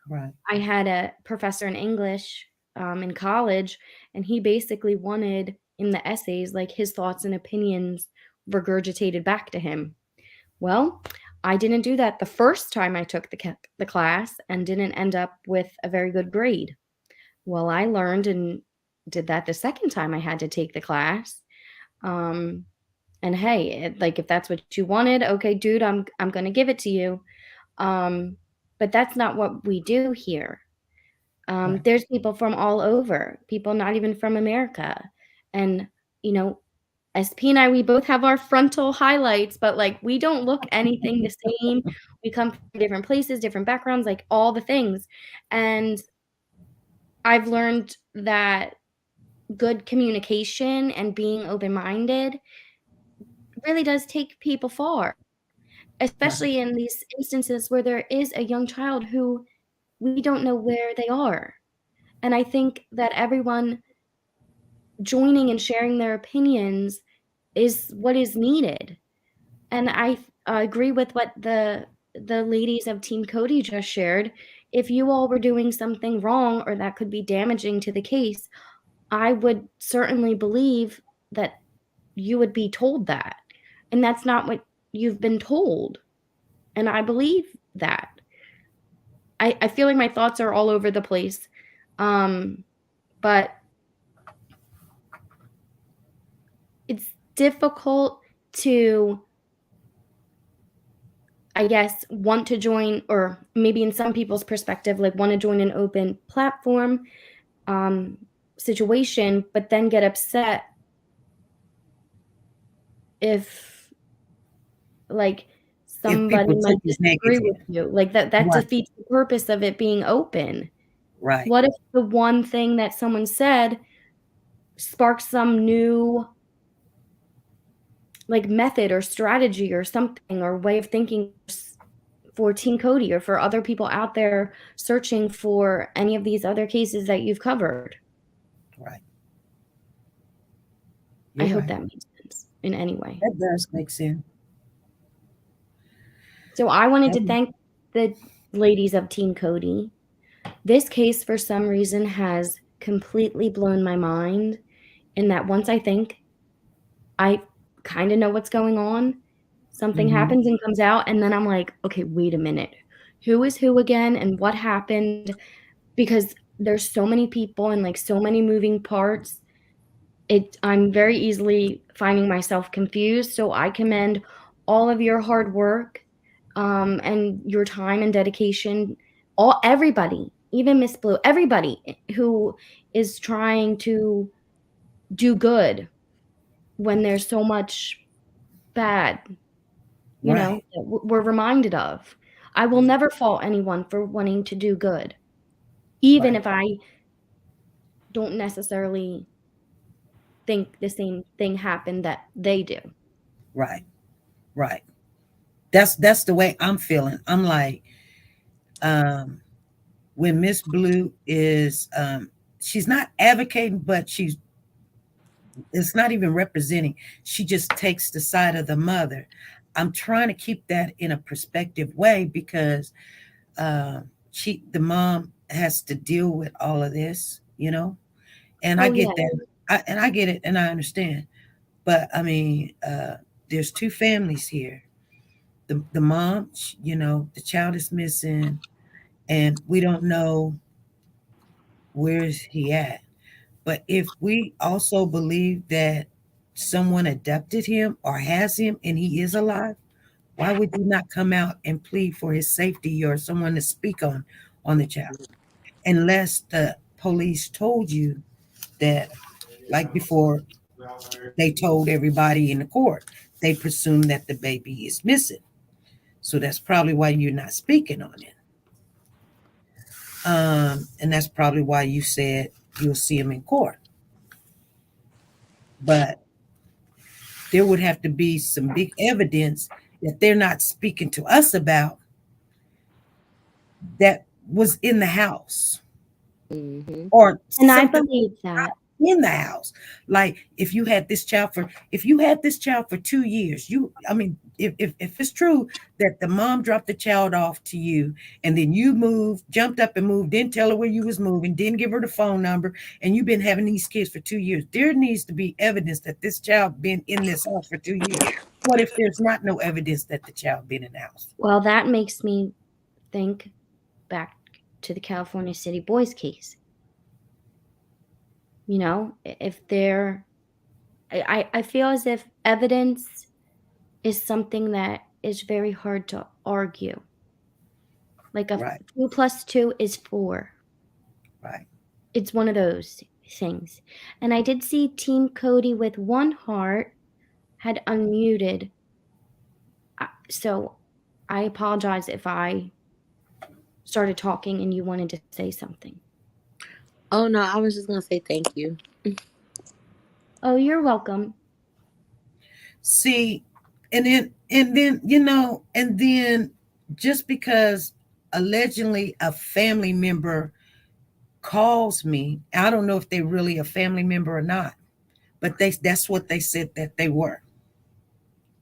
Right. I had a professor in English in college, and he basically wanted in the essays like his thoughts and opinions regurgitated back to him. Well, I didn't do that the first time I took the class and didn't end up with a very good grade. Well, I learned and did that the second time I had to take the class. And hey, like, if that's what you wanted, okay, dude, I'm going to give it to you. But that's not what we do here. Right. There's people from all over, people not even from America. And, SP and I, we both have our frontal highlights, but like, we don't look anything the same. We come from different places, different backgrounds, like all the things. And I've learned that good communication and being open-minded really does take people far, especially in these instances where there is a young child who we don't know where they are. And I think that everyone joining and sharing their opinions is what is needed. And I agree with what the ladies of Team Cody just shared. If you all were doing something wrong or that could be damaging to the case, I would certainly believe that you would be told that. And that's not what you've been told. And I believe that. I feel like my thoughts are all over the place. But it's difficult to, I guess, want to join, or maybe in some people's perspective, like want to join an open platform situation, but then get upset if like somebody might disagree with you. Like that defeats the purpose of it being open. Right. What if the one thing that someone said sparks some new like method or strategy or something, or way of thinking for Team Cody or for other people out there searching for any of these other cases that you've covered? Right. I hope that makes sense in any way. That does make sense. So I wanted to thank the ladies of Team Cody. This case, for some reason, has completely blown my mind, in that once I think I kind of know what's going on, something happens and comes out, and then I'm like, okay, wait a minute. Who is who again, and what happened? Because there's so many people and like so many moving parts. I'm very easily finding myself confused. So I commend all of your hard work and your time and dedication. Everybody, even Miss Blue, everybody who is trying to do good when there's so much bad, that we're reminded of. I will never fault anyone for wanting to do good, even if I don't necessarily think the same thing happened that they do. Right. Right. That's the way I'm feeling. I'm like, when Miss Blue is, she's not advocating, but it's not even representing. She just takes the side of the mother. I'm trying to keep that in a perspective way, because the mom has to deal with all of this, and I get that. I get it, and I understand. But I mean, there's two families here. The mom, the child is missing, and we don't know where is he at. But if we also believe that someone abducted him or has him and he is alive, why would you not come out and plead for his safety, or someone to speak on the child? Unless the police told you that, like before, they told everybody in the court, they presume that the baby is missing. So that's probably why you're not speaking on it. And that's probably why you said you'll see him in court. But there would have to be some big evidence that they're not speaking to us about that was in the house Mm-hmm. or And I something believe that. in the house. Like if you had this child for 2 years, if it's true that the mom dropped the child off to you and then you jumped up and moved, didn't tell her where you was moving, didn't give her the phone number, and you've been having these kids for 2 years, there needs to be evidence that this child been in this house for 2 years. What if there's not no evidence that the child been in the house? Well, that makes me think back to the California City Boys case. You know, if I feel as if evidence is something that is very hard to argue. Like Right. 2 + 2 is 4. Right. It's one of those things. And I did see Team Cody with one heart had unmuted. So I apologize if I started talking and you wanted to say something. Oh no, I was just gonna say thank you. Oh, you're welcome. See, and then just because allegedly a family member calls me, I don't know if they're really a family member or not, but that's what they said that they were.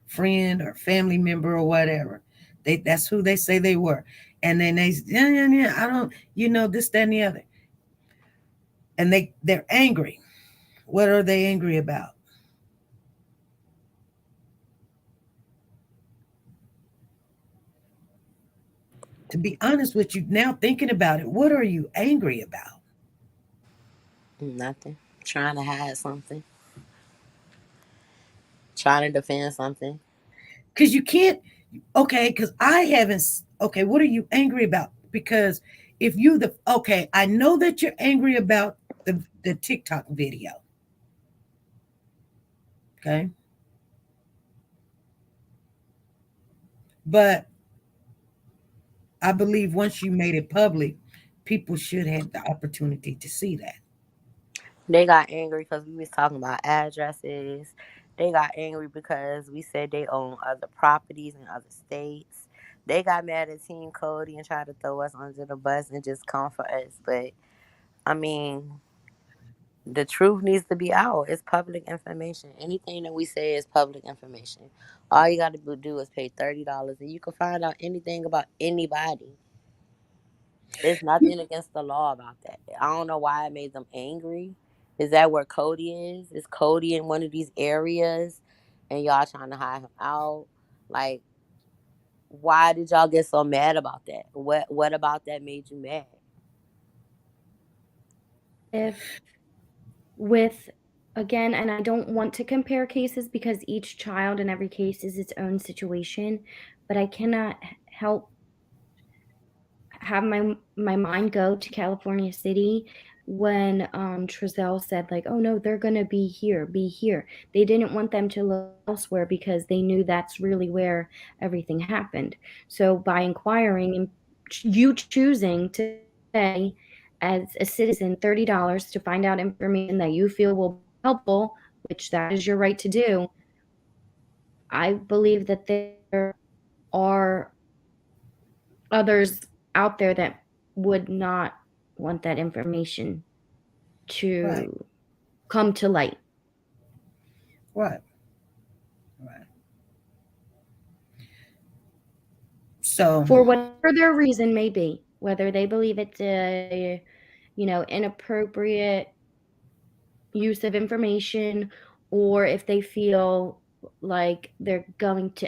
Friend or family member or whatever. That's who they say they were. And then yeah, I don't, this, that, and the other. And they're angry. What are they angry about? To be honest with you, now thinking about it, what are you angry about? Nothing. Trying to hide something. Trying to defend something. Because you can't, because I haven't, what are you angry about? Because if I know that you're angry about the TikTok video. Okay. But I believe once you made it public, people should have the opportunity to see that. They got angry because we was talking about addresses. They got angry because we said they own other properties in other states. They got mad at Team Cody and tried to throw us under the bus and just come for us. But I mean, the truth needs to be out. It's public information. Anything that we say is public information. All you got to do is pay $30 and you can find out anything about anybody. There's nothing against the law about that. I don't know why it made them angry. Is that where Cody is? Is Cody in one of these areas and y'all trying to hide him out? Like, why did y'all get so mad about that? What about that made you mad? If again, and I don't want to compare cases because each child in every case is its own situation, but I cannot help have my mind go to California City when Trezell said, like, oh no, they're gonna be here. They didn't want them to look elsewhere because they knew that's really where everything happened. So by inquiring and you choosing to pay as a citizen $30 to find out information that you feel will be helpful, which that is your right to do, I believe that there are others out there that would not want that information to come to light. Right. So for whatever their reason may be, whether they believe it's a inappropriate use of information, or if they feel like they're going to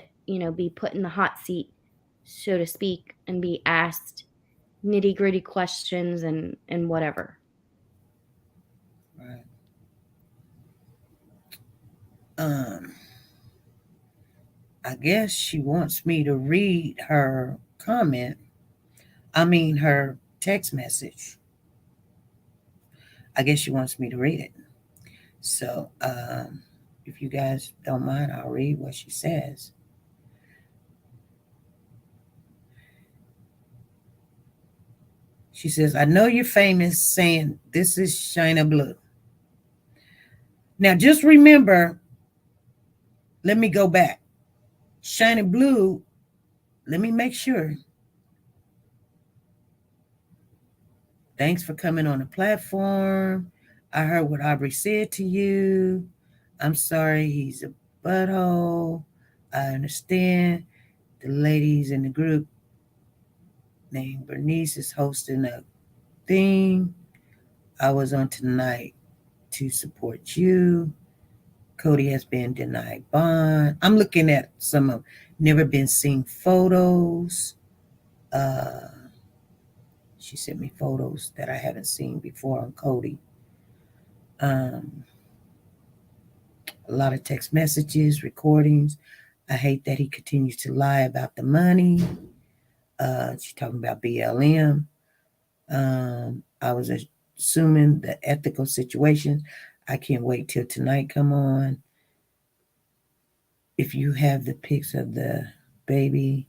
be put in the hot seat, so to speak, and be asked nitty-gritty questions and whatever. Right. I guess she wants me to read her her text message. I guess she wants me to read it. So if you guys don't mind, I'll read what she says. She says, I know you're famous saying this is China Blue. Now, just remember, let me go back. Shiny Blue, let me make sure. Thanks for coming on the platform. I heard what Aubrey said to you. I'm sorry he's a butthole. I understand. The ladies in the group named Bernice is hosting a thing. I was on tonight to support you. Cody has been denied bond. I'm looking at some of never been seen photos. She sent me photos that I haven't seen before on Cody. A lot of text messages, recordings. I hate that he continues to lie about the money. She's talking about BLM. I was assuming the ethical situation. I can't wait till tonight come on. If you have the pics of the baby,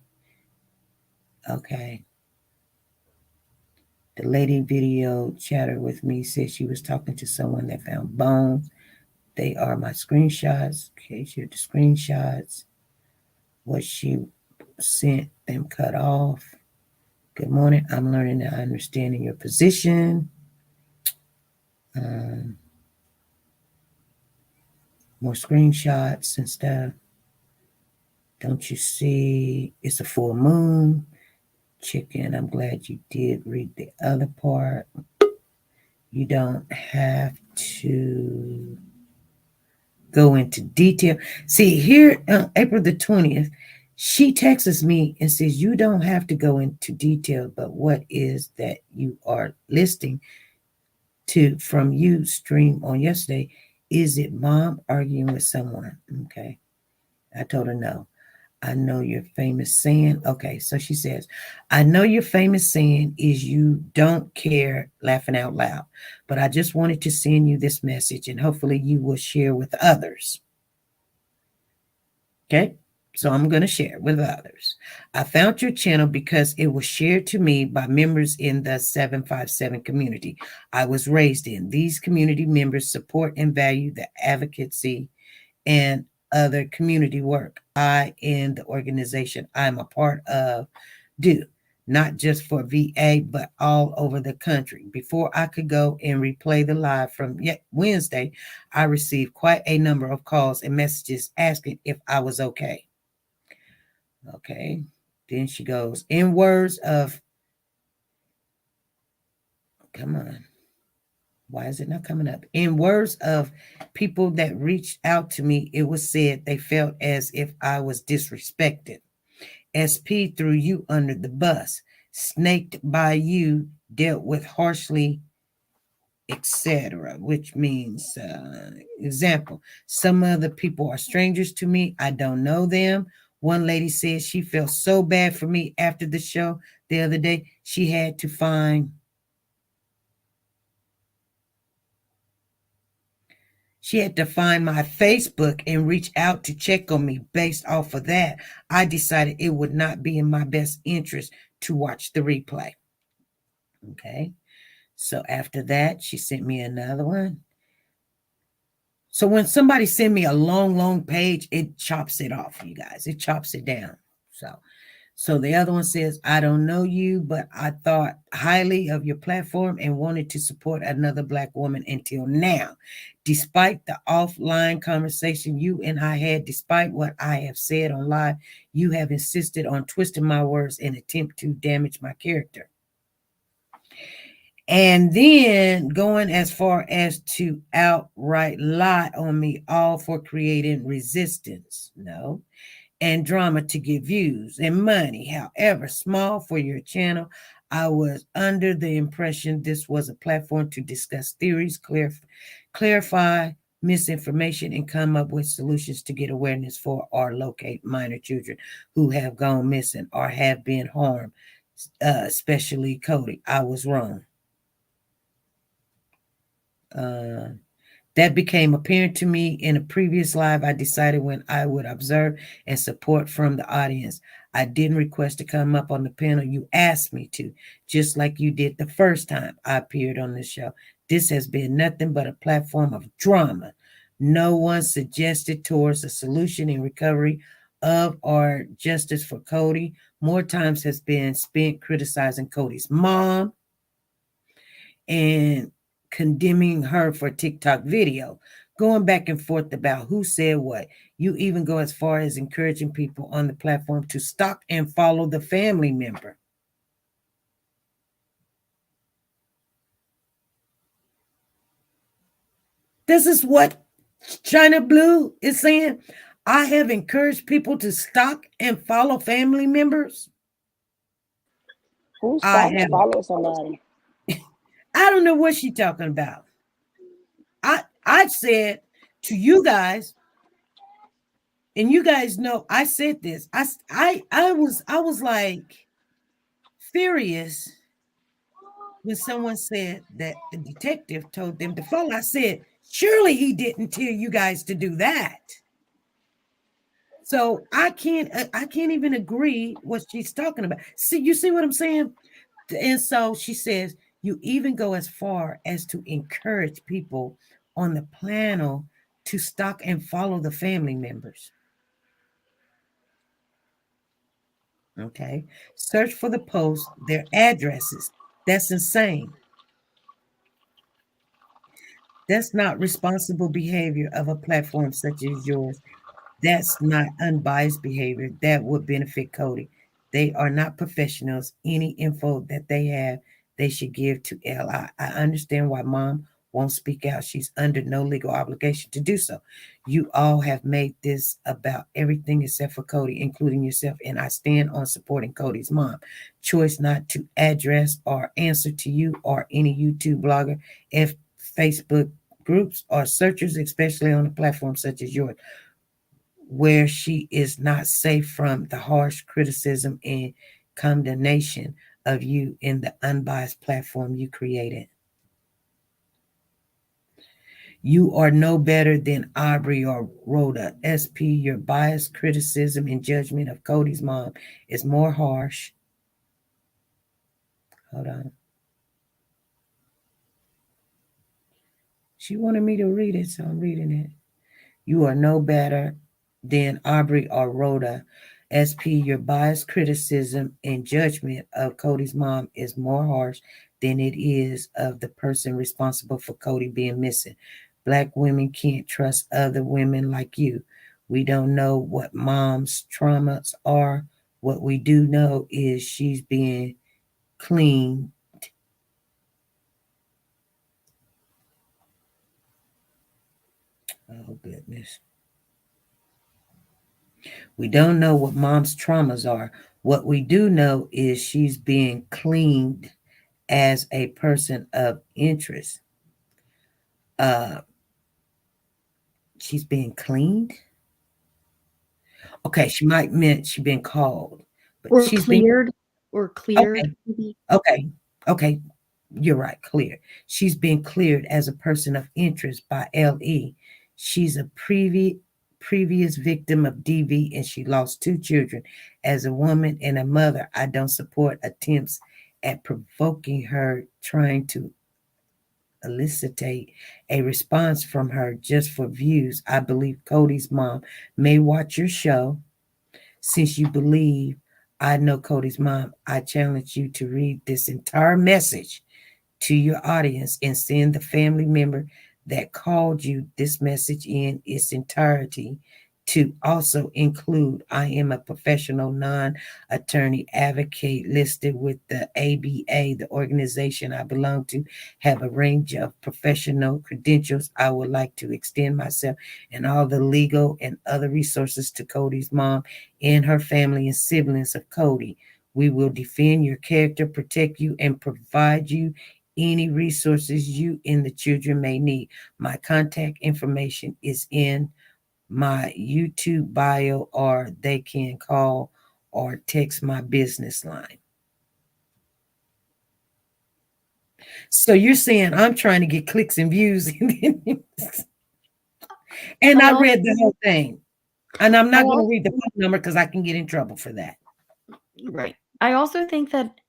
okay. The lady video chatter with me said she was talking to someone that found bones. They are my screenshots. Okay, here's the screenshots. What she sent them cut off. Good morning. I'm learning and understanding your position. More screenshots and stuff. Don't you see? It's a full moon. Chicken, I'm glad you did read the other part. You don't have to go into detail. See, here on April the 20th, she texts me and says, you don't have to go into detail, but what is that you are listing to from you stream on yesterday? Is it mom arguing with someone? Okay. I told her no. I know your famous saying. Okay, so she says, I know your famous saying is you don't care, laughing out loud. But I just wanted to send you this message and hopefully you will share with others. Okay, so I'm going to share with others. I found your channel because it was shared to me by members in the 757 community I was raised in. These community members support and value the advocacy and other community work I and the organization I'm a part of do, not just for VA, but all over the country. Before I could go and replay the live from Wednesday, I received quite a number of calls and messages asking if I was okay. Okay. Then she goes, in words of, come on. Why is it not coming up? In words of people that reached out to me, it was said they felt as if I was disrespected. SP threw you under the bus, snaked by you, dealt with harshly, etc., which means, example, some other people are strangers to me. I don't know them. One lady said she felt so bad for me after the show the other day. She had to find my Facebook and reach out to check on me. Based off of that, I decided it would not be in my best interest to watch the replay. Okay. So after that, she sent me another one. So when somebody send me a long page, it chops it off, you guys. It chops it down. So the other one says, I don't know you, but I thought highly of your platform and wanted to support another Black woman until now. Despite the offline conversation you and I had, despite what I have said on live, you have insisted on twisting my words in attempt to damage my character. And then going as far as to outright lie on me, all for creating resistance. No. And drama to get views and money, however small for your channel. I was under the impression this was a platform to discuss theories, clarify misinformation, and come up with solutions to get awareness for or locate minor children who have gone missing or have been harmed, especially Cody. I was wrong. That became apparent to me in a previous live. I decided when I would observe and support from the audience. I didn't request to come up on the panel. You asked me to, just like you did the first time I appeared on this show. This has been nothing but a platform of drama. No one suggested towards a solution and recovery of or justice for Cody more times has been spent criticizing Cody's mom and condemning her for TikTok video, going back and forth about who said what. You even go as far as encouraging people on the platform to stalk and follow the family member. This is what China Blue is saying. I have encouraged people to stalk and follow family members. Who I stalked have. and followed somebody? I don't know what she's talking about. I said to you guys, and you guys know I said this. I was like furious when someone said that the detective told them to follow. I said, surely he didn't tell you guys to do that. So I can't even agree what she's talking about. See, you see what I'm saying? And so she says, you even go as far as to encourage people on the panel to stalk and follow the family members. Okay. Search for the posts, their addresses. That's insane. That's not responsible behavior of a platform such as yours. That's not unbiased behavior that would benefit Cody. They are not professionals. Any info that they have, they should give to LI. I understand why mom won't speak out. She's under no legal obligation to do so. You all have made this about everything except for Cody, including yourself, and I stand on supporting Cody's mom. Choice not to address or answer to you or any YouTube blogger, if Facebook groups or searchers, especially on a platform such as yours, where she is not safe from the harsh criticism and condemnation of you in the unbiased platform you created. You are no better than Aubrey or Rhoda. SP, your biased criticism and judgment of Cody's mom is more harsh. Hold on. She wanted me to read it, so I'm reading it. You are no better than Aubrey or Rhoda. SP, your biased criticism and judgment of Cody's mom is more harsh than it is of the person responsible for Cody being missing. Black women can't trust other women like you. We don't know what mom's traumas are. What we do know is she's being cleaned. Oh, goodness. We don't know what mom's traumas are. What we do know is she's being cleaned as a person of interest. She's being cleaned. Okay, she might meant she's been called, but Or she's cleared. Okay. Okay. You're right. Cleared. She's been cleared as a person of interest by LE. She's a previous victim of DV, and she lost 2 children. As a woman and a mother, I don't support attempts at provoking her, trying to elicitate a response from her just for views. I believe Cody's mom may watch your show. Since you believe I know Cody's mom, I challenge you to read this entire message to your audience and send the family member that called you this message in its entirety, to also include, I am a professional non-attorney advocate listed with the ABA, the organization I belong to, have a range of professional credentials. I would like to extend myself and all the legal and other resources to Cody's mom and her family and siblings of Cody. We will defend your character, protect you, and provide you any resources you and the children may need. My contact information is in my YouTube bio, or they can call or text my business line. So you're saying I'm trying to get clicks and views, and I read the whole thing. And I'm not going to read the phone number because I can get in trouble for that. Right. I also think that,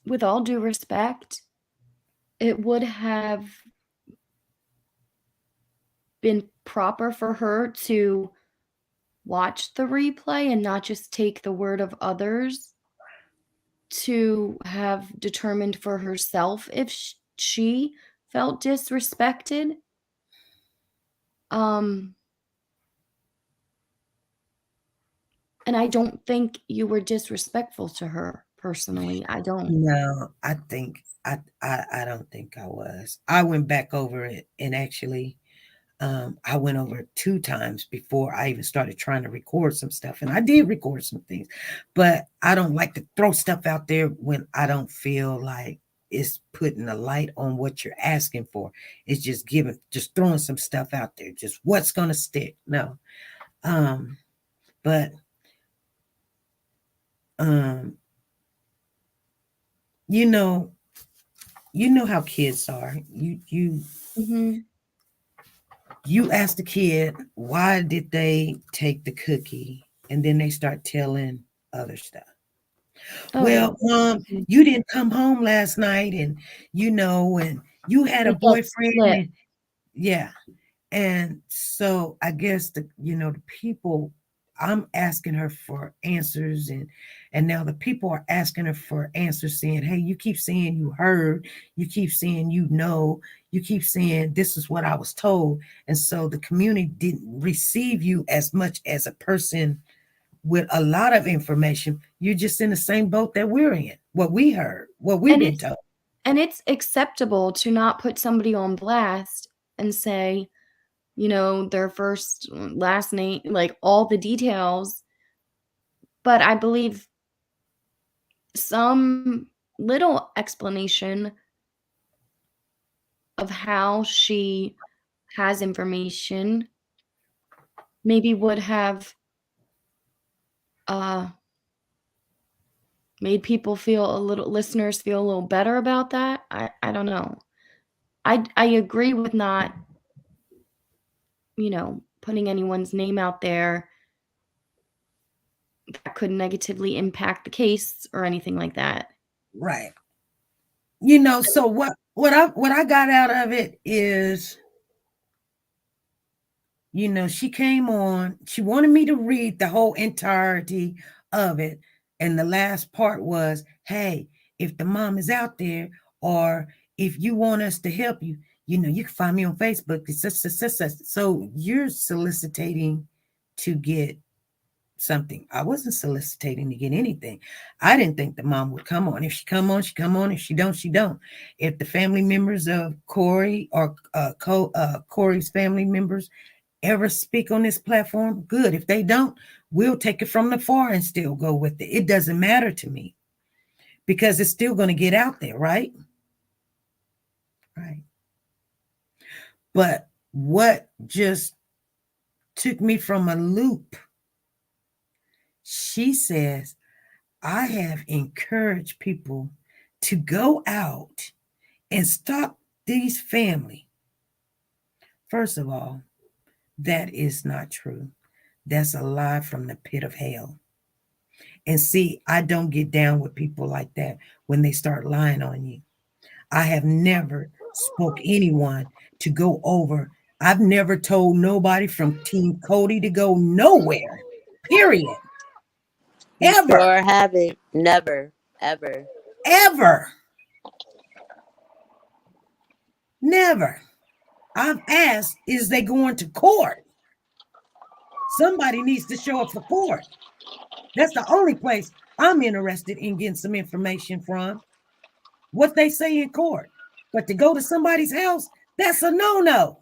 with all due respect, it would have been proper for her to watch the replay and not just take the word of others to have determined for herself if she felt disrespected. And I don't think you were disrespectful to her personally. I don't. No, I don't think I was. I went back over it, and actually I went over it 2 times before I even started trying to record some stuff. And I did record some things, but I don't like to throw stuff out there when I don't feel like it's putting a light on what you're asking for. It's just throwing some stuff out there, just what's going to stick. No. But you know how kids are. Mhm. You ask the kid, why did they take the cookie? And then they start telling other stuff. Oh, Well, yeah. Mhm. you didn't come home last night, and and you had a It gets boyfriend, flipped. and yeah. And so I guess the people, I'm asking her for answers, and now the people are asking her for answers, saying, hey, you keep saying you heard, you keep saying you keep saying this is what I was told. And so the community didn't receive you as much as a person with a lot of information. You're just in the same boat that we're in, what we heard, what we've been told. And it's acceptable to not put somebody on blast and say, their first, last name, like all the details. But I believe some little explanation of how she has information maybe would have made listeners feel a little better about that. I don't know. I agree with not, putting anyone's name out there that could negatively impact the case or anything like that. Right. So what I got out of it is, she came on, she wanted me to read the whole entirety of it. And the last part was, hey, if the mom is out there, or if you want us to help you, you can find me on Facebook. So you're soliciting to get something. I wasn't soliciting to get anything. I didn't think the mom would come on. If she come on, she come on. If she don't, she don't. If the family members of Corey or Corey's family members ever speak on this platform, good. If they don't, we'll take it from the far and still go with it. It doesn't matter to me, because it's still going to get out there, right? Right. But what just took me from a loop, she says, I have encouraged people to go out and stop these family. First of all, that is not true. That's a lie from the pit of hell. And see, I don't get down with people like that when they start lying on you. I have never spoke anyone to go over. I've never told nobody from Team Cody to go nowhere, period. You Ever. sure haven't. Never, ever. Ever. Never. I've asked, is they going to court? Somebody needs to show up for court. That's the only place I'm interested in getting some information from, what they say in court. But to go to somebody's house, that's a no-no.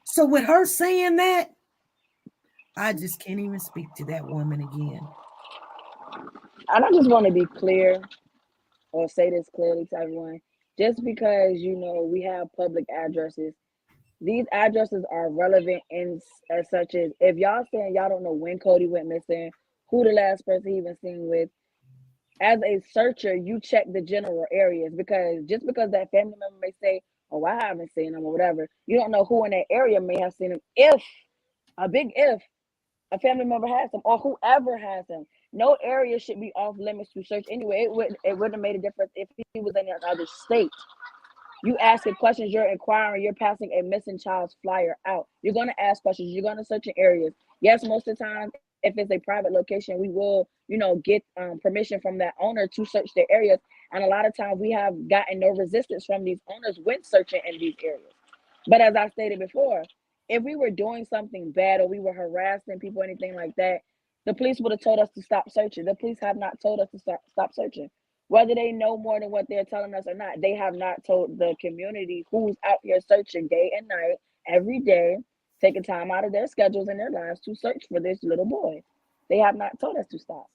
So with her saying that, I just can't even speak to that woman again. And I just want to be clear, or say this clearly to everyone. Just because, we have public addresses, these addresses are relevant in as such as, if y'all saying y'all don't know when Cody went missing, who the last person he been seen with, as a searcher, you check the general areas, because just because that family member may say, oh, I haven't seen him or whatever, you don't know who in that area may have seen him. If a family member has him, or whoever has him, no area should be off limits to search anyway. It wouldn't have made a difference if he was in another state. You asking questions, you're inquiring, you're passing a missing child's flyer out. You're going to ask questions, you're going to search in areas. Yes, most of the time, if it's a private location, we will, get permission from that owner to search their areas. And a lot of times we have gotten no resistance from these owners when searching in these areas. But as I stated before, if we were doing something bad or we were harassing people, anything like that, the police would have told us to stop searching. The police have not told us to stop searching. Whether they know more than what they're telling us or not, they have not told the community who's out here searching day and night, every day, taking time out of their schedules and their lives to search for this little boy. They have not told us to stop.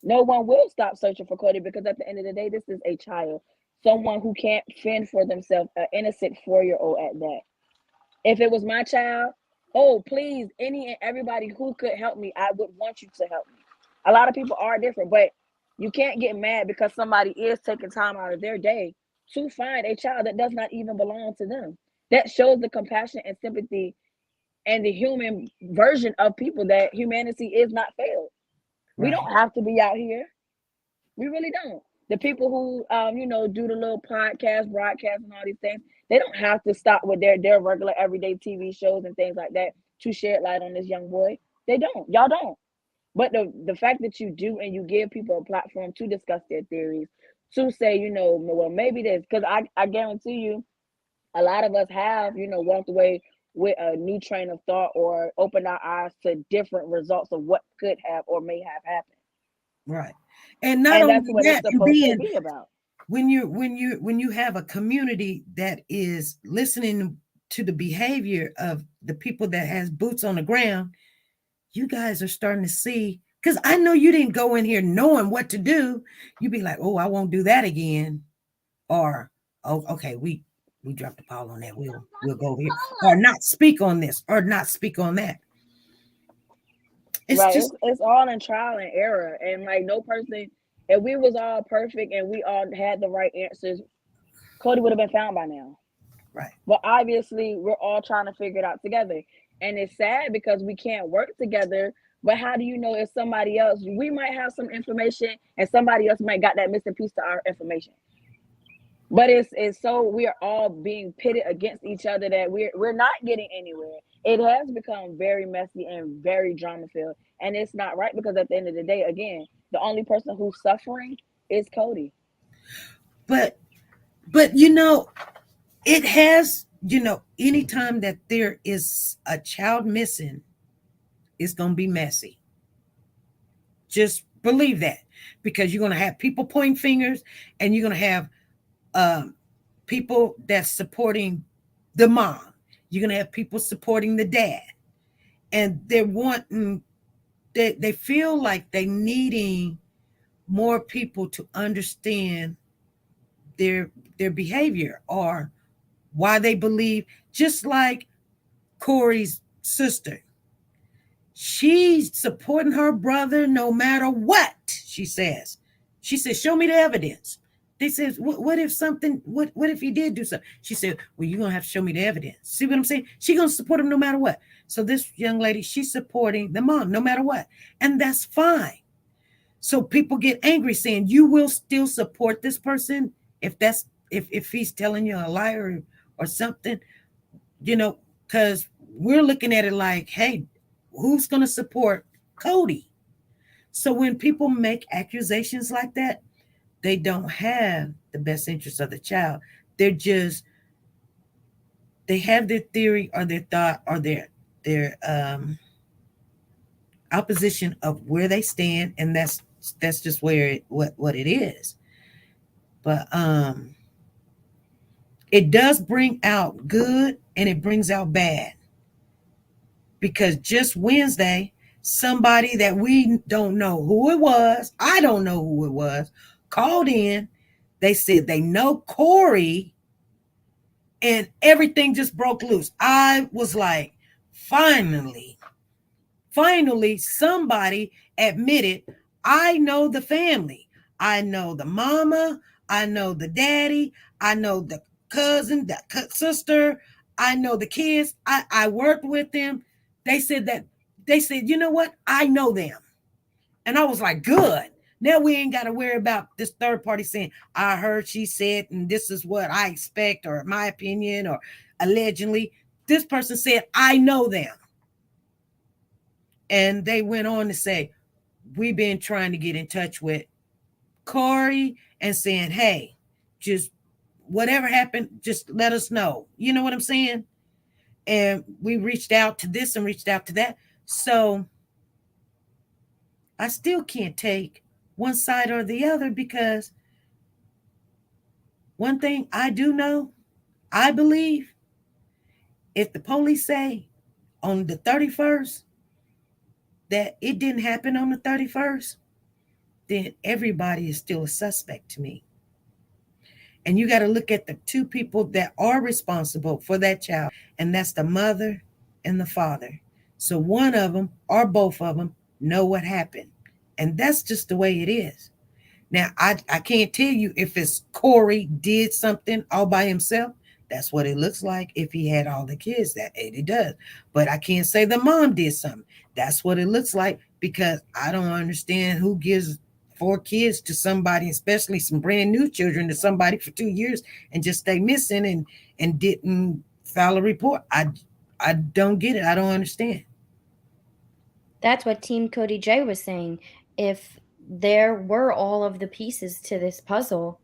No one will stop searching for Cody because at the end of the day, this is a child, someone who can't fend for themselves, an innocent 4-year-old at that. If it was my child, oh, please, any and everybody who could help me, I would want you to help me. A lot of people are different, but you can't get mad because somebody is taking time out of their day to find a child that does not even belong to them. That shows the compassion and sympathy and the human version of people, that humanity is not failed. We don't have to be out here. We really don't. The people who, do the little podcast, broadcast, and all these things, they don't have to stop with their regular everyday TV shows and things like that to shed light on this young boy. They don't. Y'all don't. But the fact that you do and you give people a platform to discuss their theories, to say, well, maybe this, because I guarantee you, a lot of us have, walked away with a new train of thought or opened our eyes to different results of what could have or may have happened. Right. And not And only that's what that, it's supposed to be about. When you have a community that is listening to the behavior of the people that has boots on the ground, you guys are starting to see, because I know you didn't go in here knowing what to do. You'd be like, oh, I won't do that again. Or, oh, okay, we dropped the ball on that. We'll go here. Or not speak on this or not speak on that. It's all in trial and error. And like no person, if we was all perfect and we all had the right answers, Cody would have been found by now. Right. But obviously we're all trying to figure it out together. And it's sad because we can't work together. But how do you know if somebody else, we might have some information and somebody else might got that missing piece to our information. But it's so we are all being pitted against each other that we're not getting anywhere. It has become very messy and very drama filled, and it's not right because at the end of the day, again, the only person who's suffering is Cody. But it has, anytime that there is a child missing, it's going to be messy. Just believe that, because you're going to have people pointing fingers, and you're going to have people that's supporting the mom. You're going to have people supporting the dad. And they're wanting, they feel like they needing more people to understand their behavior or why they believe, just like Corey's sister. She's supporting her brother no matter what, she says. She says, show me the evidence. They said, what if he did do something? She said, well, you're going to have to show me the evidence. See what I'm saying? She's going to support him no matter what. So this young lady, she's supporting the mom no matter what. And that's fine. So people get angry saying, you will still support this person if he's telling you a lie or something, because we're looking at it like, hey, who's going to support Cody? So when people make accusations like that, they don't have the best interest of the child. They have their theory or their thought or their opposition of where they stand, and that's just where what it is. But it does bring out good and it brings out bad, because just Wednesday, somebody that we don't know who it was, I don't know who it was, called in. They said they know Corey, and everything just broke loose. I was like, finally somebody admitted, I know the family. I know the mama, I know the daddy, I know the cousin, the sister, I know the kids. I worked with them. They said, you know what? I know them. And I was like, good, Now we ain't got to worry about this third party saying, I heard, she said, and this is what I expect, or my opinion, or allegedly. This person said, I know them. And they went on to say, we've been trying to get in touch with Corey and saying, hey, just whatever happened, just let us know. You know what I'm saying? And we reached out to this and reached out to that. So I still can't take one side or the other, because one thing I do know, I believe, if the police say on the 31st that it didn't happen on the 31st, then everybody is still a suspect to me. And you got to look at the two people that are responsible for that child, and that's the mother and the father. So one of them or both of them know what happened. And that's just the way it is. Now, I can't tell you if it's Corey did something all by himself. That's what it looks like if he had all the kids. That it does. But I can't say the mom did something. That's what it looks like, because I don't understand who gives 4 kids to somebody, especially some brand new children, to somebody for 2 years and just stay missing and didn't file a report. I don't get it. I don't understand. That's what Team Cody J was saying. If there were all of the pieces to this puzzle,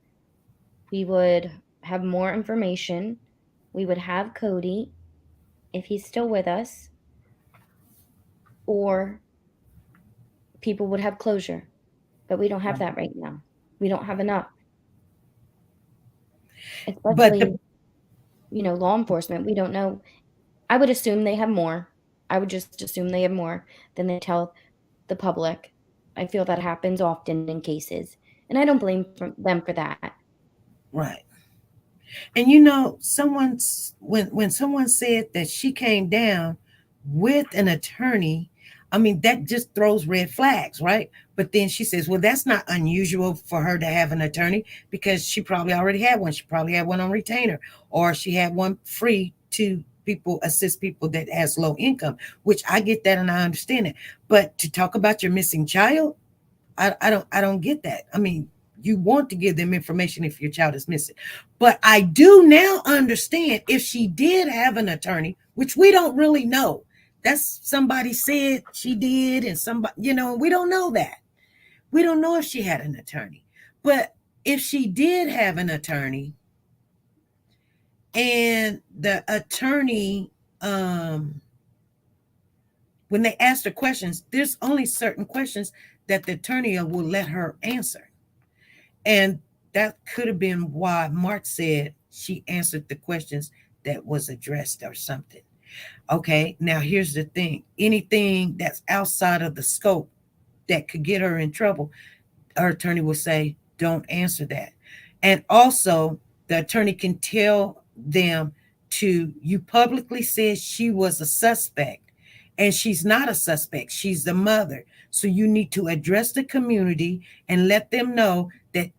we would have more information. We would have Cody, if he's still with us, or people would have closure. But we don't have that right now. We don't have enough. Especially, law enforcement. We don't know. I would assume they have more. I would just assume they have more than they tell the public. I feel that happens often in cases. And I don't blame them for that. Right. And when someone said that she came down with an attorney, I mean, that just throws red flags, right? But then she says, well, that's not unusual for her to have an attorney, because she probably already had one. She probably had one on retainer, or she had one free to assist people that has low income, which I get that and I understand it. But to talk about your missing child, I don't get that. I mean, you want to give them information if your child is missing. But I do now understand if she did have an attorney, which we don't really know. That's somebody said she did, and somebody, we don't know that. We don't know if she had an attorney. But if she did have an attorney, and the attorney, when they asked her questions, there's only certain questions that the attorney will let her answer. And that could have been why Mark said she answered the questions that was addressed or something. Okay, now here's the thing. Anything that's outside of the scope that could get her in trouble, her attorney will say, don't answer that. And also, the attorney can tell them you publicly said she was a suspect, and she's not a suspect. She's the mother. So you need to address the community and let them know that,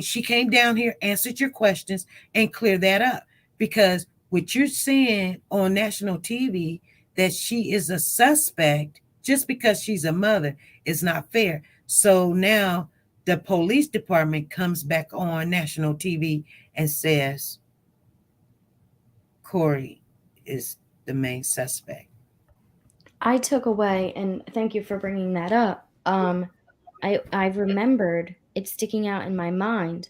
she came down here, answered your questions, and clear that up. Because what you're saying on national TV, that she is a suspect just because she's a mother, is not fair. So now the police department comes back on national TV and says Corey is the main suspect. I took away, and thank you for bringing that up. I remembered it sticking out in my mind.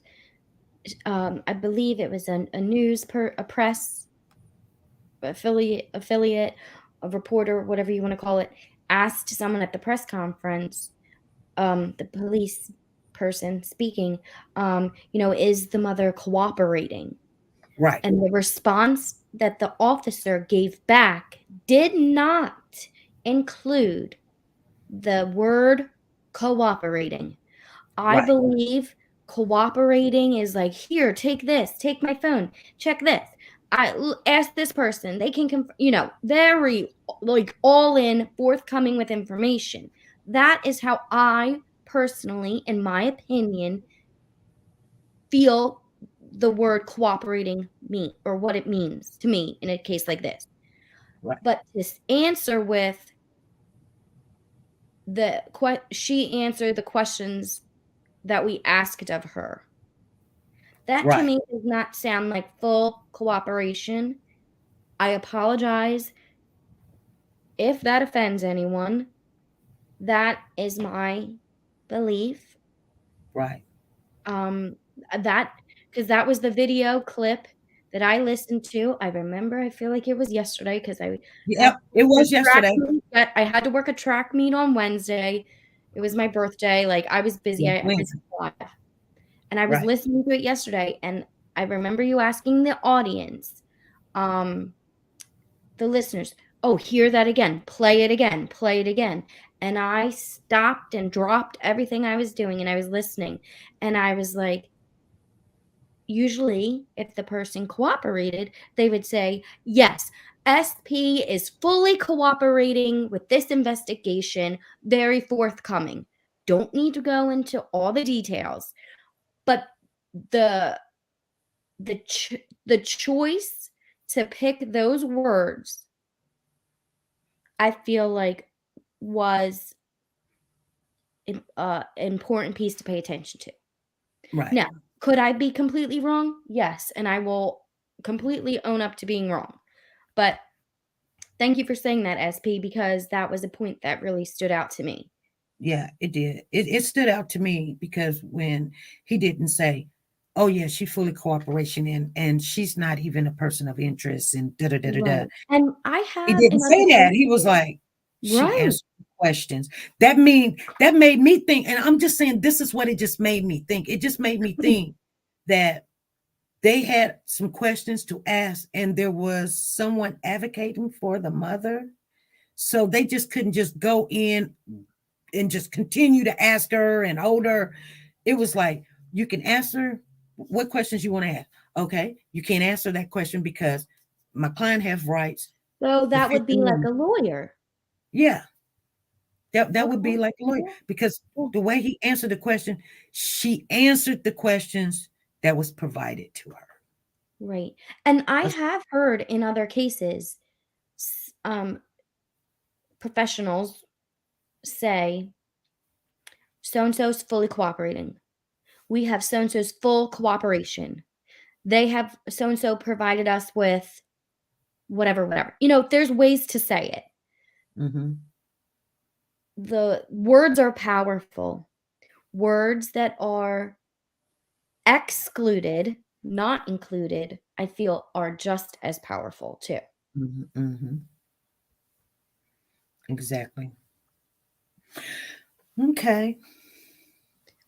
I believe it was a press affiliate, a reporter, whatever you want to call it, asked someone at the press conference, the police person speaking, is the mother cooperating? Right. And the response that the officer gave back did not include the word cooperating. I believe cooperating is like, here, take this, take my phone, check this. I ask this person, they can, very like all in, forthcoming with information. That is how I personally, in my opinion, feel the word cooperating or what it means to me in a case like this. Right. But this answer with she answered the questions that we asked of her. That to Right. me does not sound like full cooperation. I apologize if that offends anyone. That is my belief. Right. That because that was the video clip that I listened to. I remember, I feel like it was yesterday because I had Yep, it was track yesterday. meet. I had to work a track meet on Wednesday. It was my birthday. Like I was busy. Yeah, I missed Wednesday. a lot. And I was Right. listening to it yesterday, and I remember you asking the audience, the listeners, oh, hear that again, play it again, play it again. And I stopped and dropped everything I was doing, and I was listening. And I was like, usually if the person cooperated, they would say, yes, SP is fully cooperating with this investigation, very forthcoming. Don't need to go into all the details. But the choice to pick those words, I feel like was an important piece to pay attention to. Right. Now, could I be completely wrong? Yes, and I will completely own up to being wrong. But thank you for saying that, SP, because that was a point that really stood out to me. Yeah, it did. It stood out to me because when he didn't say, oh yeah, she's fully cooperation and she's not even a person of interest and da da da da da. Right. And I have He didn't say that. He was like, she right. answered questions. That made me think, and I'm just saying this is what it just made me think. It just made me think that they had some questions to ask, and there was someone advocating for the mother. So they just couldn't just go in and just continue to ask her and hold her. It was like, you can answer what questions you want to ask. Okay, you can't answer that question because my client has rights. So that would be like a lawyer. Yeah. That would be like a lawyer because the way he answered the question, she answered the questions that was provided to her. Right. And I have heard in other cases, professionals say, so-and-so's fully cooperating. We have so-and-so's full cooperation. They have so-and-so provided us with whatever. You know, there's ways to say it. Mm-hmm. The words are powerful. Words that are excluded, not included, I feel are just as powerful too. Mm-hmm. Mm-hmm. Exactly. Okay.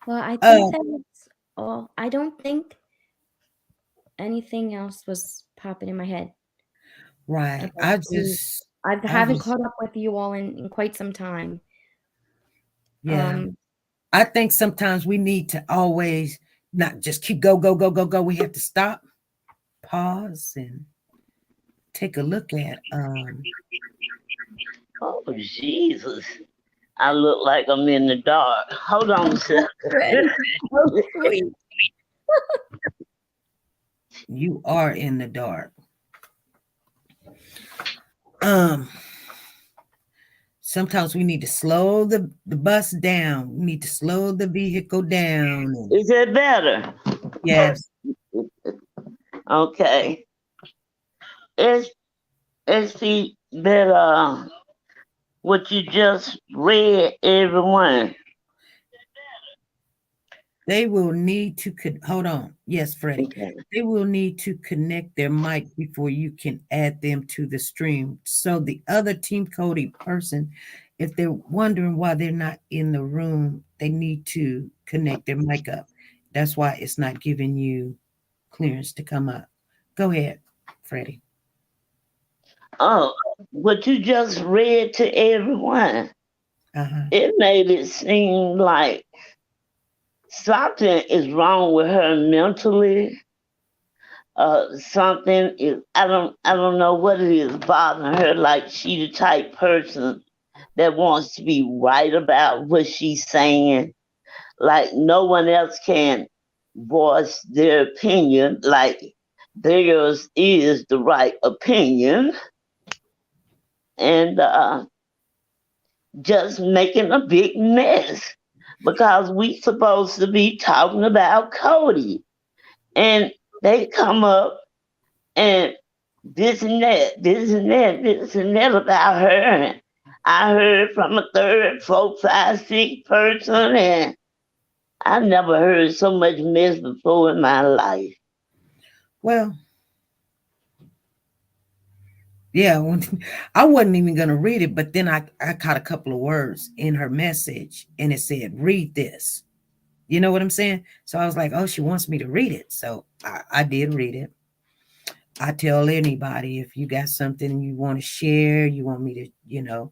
Well, I think that's all. I don't think anything else was popping in my head. Right. I haven't caught up with you all in quite some time. Yeah. I think sometimes we need to always not just keep go. We have to stop, pause, and take a look at. Oh, Jesus. I look like I'm in the dark. Hold on a second. You are in the dark. Sometimes we need to slow the bus down. We need to slow the vehicle down. Is it better? Yes. Okay. It's that what you just read, everyone. They will need to hold on. Yes, Freddie. Okay. They will need to connect their mic before you can add them to the stream. So the other Team Cody person, if they're wondering why they're not in the room, they need to connect their mic up. That's why it's not giving you clearance to come up. Go ahead, Freddie. Oh, what you just read to everyone, it made it seem like something is wrong with her mentally. Something is, I don't know what it is bothering her. Like she the type person that wants to be right about what she's saying. Like no one else can voice their opinion. Like theirs is the right opinion. And just making a big mess. because we supposed to be talking about Cody. And they come up and this and that, this and that, this and that about her. And I heard from a third, fourth, five, sixth person, and I never heard so much mess before in my life. Well, yeah, I wasn't even going to read it, but then I caught a couple of words in her message and it said, read this. You know what I'm saying? So I was like, oh, she wants me to read it. So I did read it. I tell anybody, if you got something you want to share, you want me to,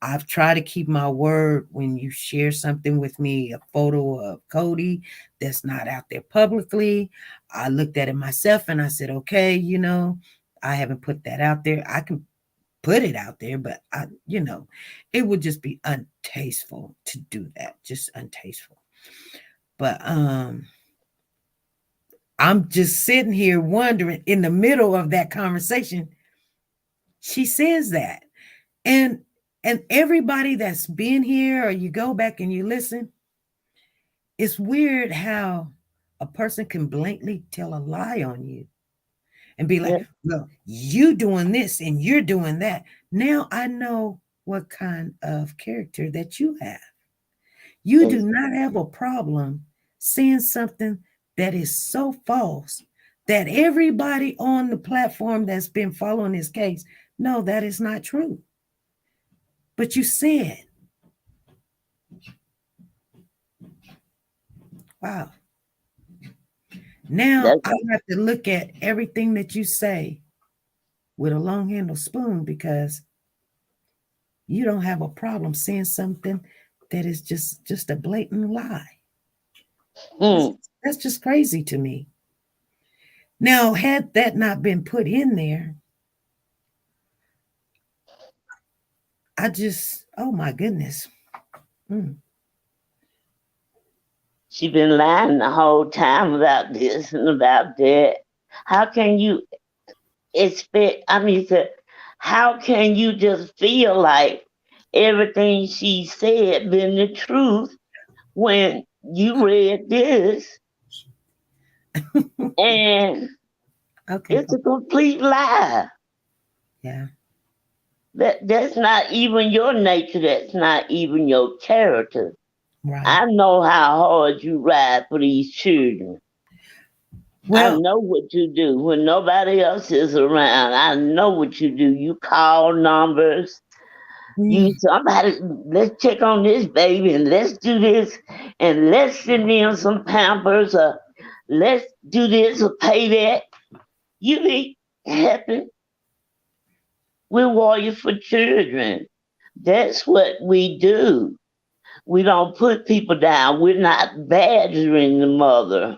I've tried to keep my word when you share something with me, a photo of Cody that's not out there publicly. I looked at it myself and I said, okay, I haven't put that out there. I can put it out there, but it would just be untasteful to do that. Just untasteful. But I'm just sitting here wondering, in the middle of that conversation, she says that. And everybody that's been here, or you go back and you listen, it's weird how a person can blatantly tell a lie on you and be like, well, you doing this and you're doing that. Now I know what kind of character that you have. You do not have a problem saying something that is so false that everybody on the platform that's been following this case, no, that is not true. But you said, wow. Now I have to look at everything that you say with a long handled spoon, because you don't have a problem saying something that is just a blatant lie. That's just crazy to me. Now, had that not been put in there, oh my goodness. She been lying the whole time about this and about that. How can you expect, how can you just feel like everything she said been the truth when you read this and it's a complete lie? Yeah. That's not even your nature. That's not even your character. Right. I know how hard you ride for these children. Well, I know what you do when nobody else is around. I know what you do. You call numbers. Somebody, let's check on this baby and let's do this and let's send them some Pampers or let's do this or pay that. You be happy. We're warriors for children. That's what we do. We don't put people down. We're not badgering the mother.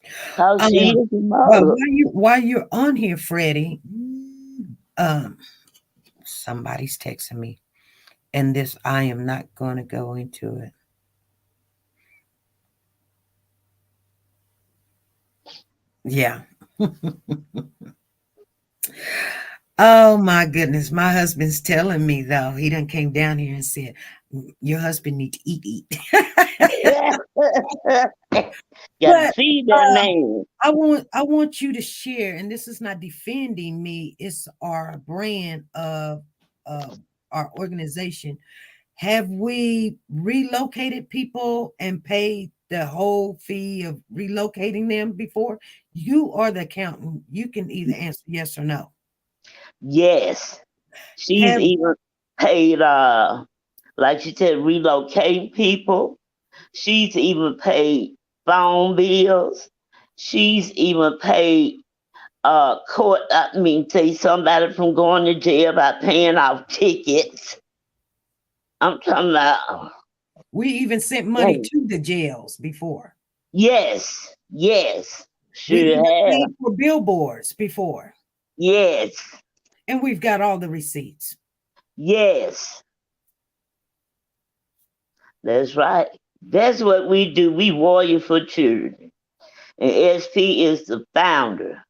Because she is the mother. Well, while you're on here, Freddie, somebody's texting me. And this, I am not going to go into it. Yeah. Oh my goodness. My husband's telling me, though, he done came down here and said, your husband need to eat. Gotta feed that man. I want you to share, and this is not defending me, it's our brand of our organization. Have we relocated people and paid the whole fee of relocating them before? You are the accountant. You can either answer yes or no. Yes. She's even paid, like she said, relocating people. She's even paid phone bills. She's even paid say somebody from going to jail by paying off tickets. I'm talking about. We even sent money to the jails before. Yes. Sure we have. Paid for billboards before. Yes. And we've got all the receipts. Yes. That's right. That's what we do. We warrior for children. And SP is the founder.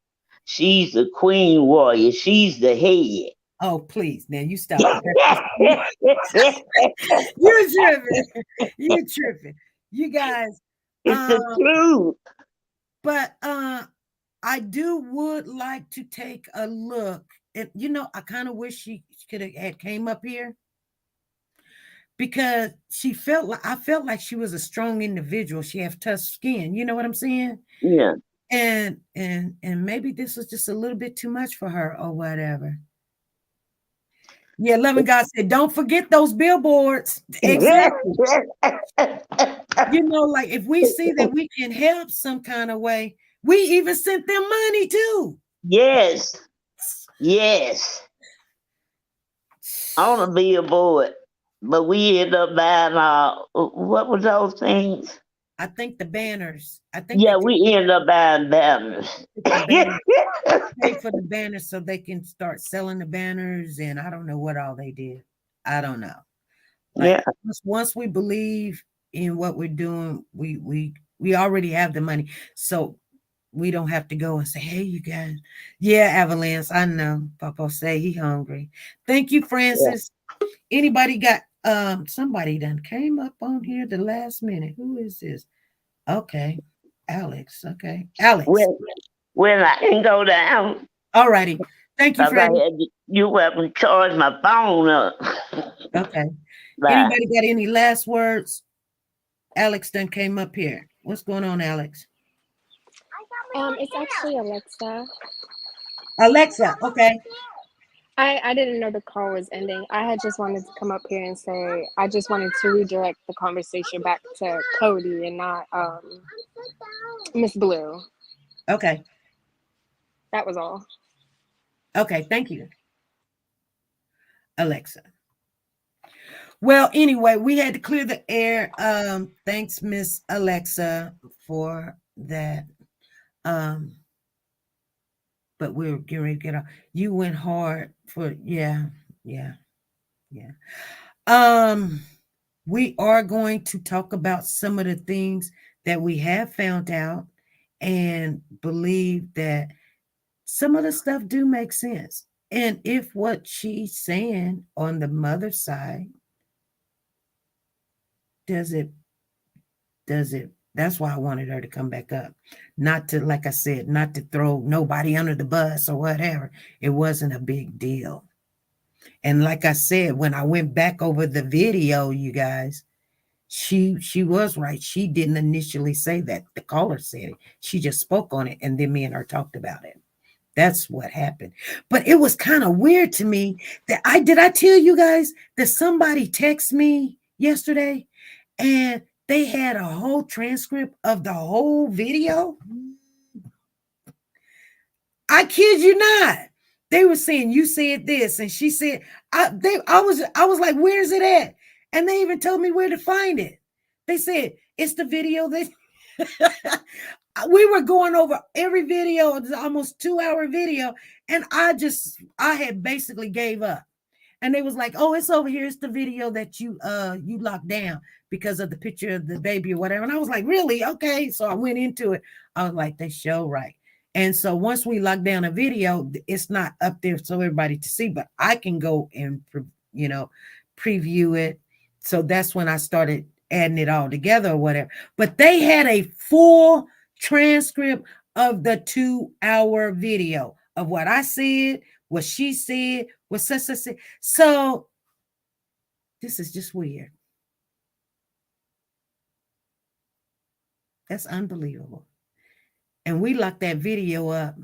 She's the queen warrior. She's the head. Oh, please. Now you stop. You're tripping. You're tripping. You guys. It's the truth. But I would like to take a look. And I kind of wish she could have had came up here, because I felt like she was a strong individual. She have tough skin. You know what I'm saying? Yeah. And maybe this was just a little bit too much for her or whatever. Yeah, Loving God said, don't forget those billboards. Exactly. Like if we see that we can help some kind of way, we even sent them money too. Yes. On a billboard. But we ended up buying what were those things? I think the banners. We ended up buying banners. Pay for the banners so they can start selling the banners, and I don't know what all they did. I don't know. Once we believe in what we're doing, we already have the money, so we don't have to go and say, "Hey, you guys." Yeah, Avalanche. I know. Papa say he hungry. Thank you, Francis. Yeah. Anybody got somebody done came up on here the last minute. Who is this? Okay. Alex. Okay. Alex. When I can go down. All righty. Thank you, Freddie. You welcome to charge my phone up. Okay. Bye. Anybody got any last words? Alex done came up here. What's going on, Alex? It's actually Alexa. Alexa, okay. I didn't know the call was ending. I had just wanted to come up here and say I just wanted to redirect the conversation back to Cody and not Miss Blue. Okay. That was all. Okay, thank you, Alexa. Well, anyway, we had to clear the air. Thanks, Miss Alexa, for that. But we were getting ready to get off. You went hard for yeah. We are going to talk about some of the things that we have found out and believe that some of the stuff do make sense. And if what she's saying on the mother's side, does it, that's why I wanted her to come back up. Not to, like I said, not to throw nobody under the bus or whatever. It wasn't a big deal. And like I said, when I went back over the video, you guys, she was right. She didn't initially say that. The caller said it. She just spoke on it, and then me and her talked about it. That's what happened. But it was kind of weird to me that I tell you guys that somebody texted me yesterday and they had a whole transcript of the whole video. I kid you not. They were saying, you said this, and she said, I was like, where's it at? And they even told me where to find it. They said, it's the video that we were going over every video. It's almost 2-hour video. And I had basically gave up. And they was like, oh, it's over here. It's the video that you locked down because of the picture of the baby or whatever. And I was like, really? Okay. So I went into it. I was like, they show right. And so once we lock down a video, it's not up there so everybody to see, but I can go and, preview it. So that's when I started adding it all together or whatever. But they had a full transcript of the 2-hour video of what I said, what she said, what such said. So this is just weird. That's unbelievable. And we locked that video up.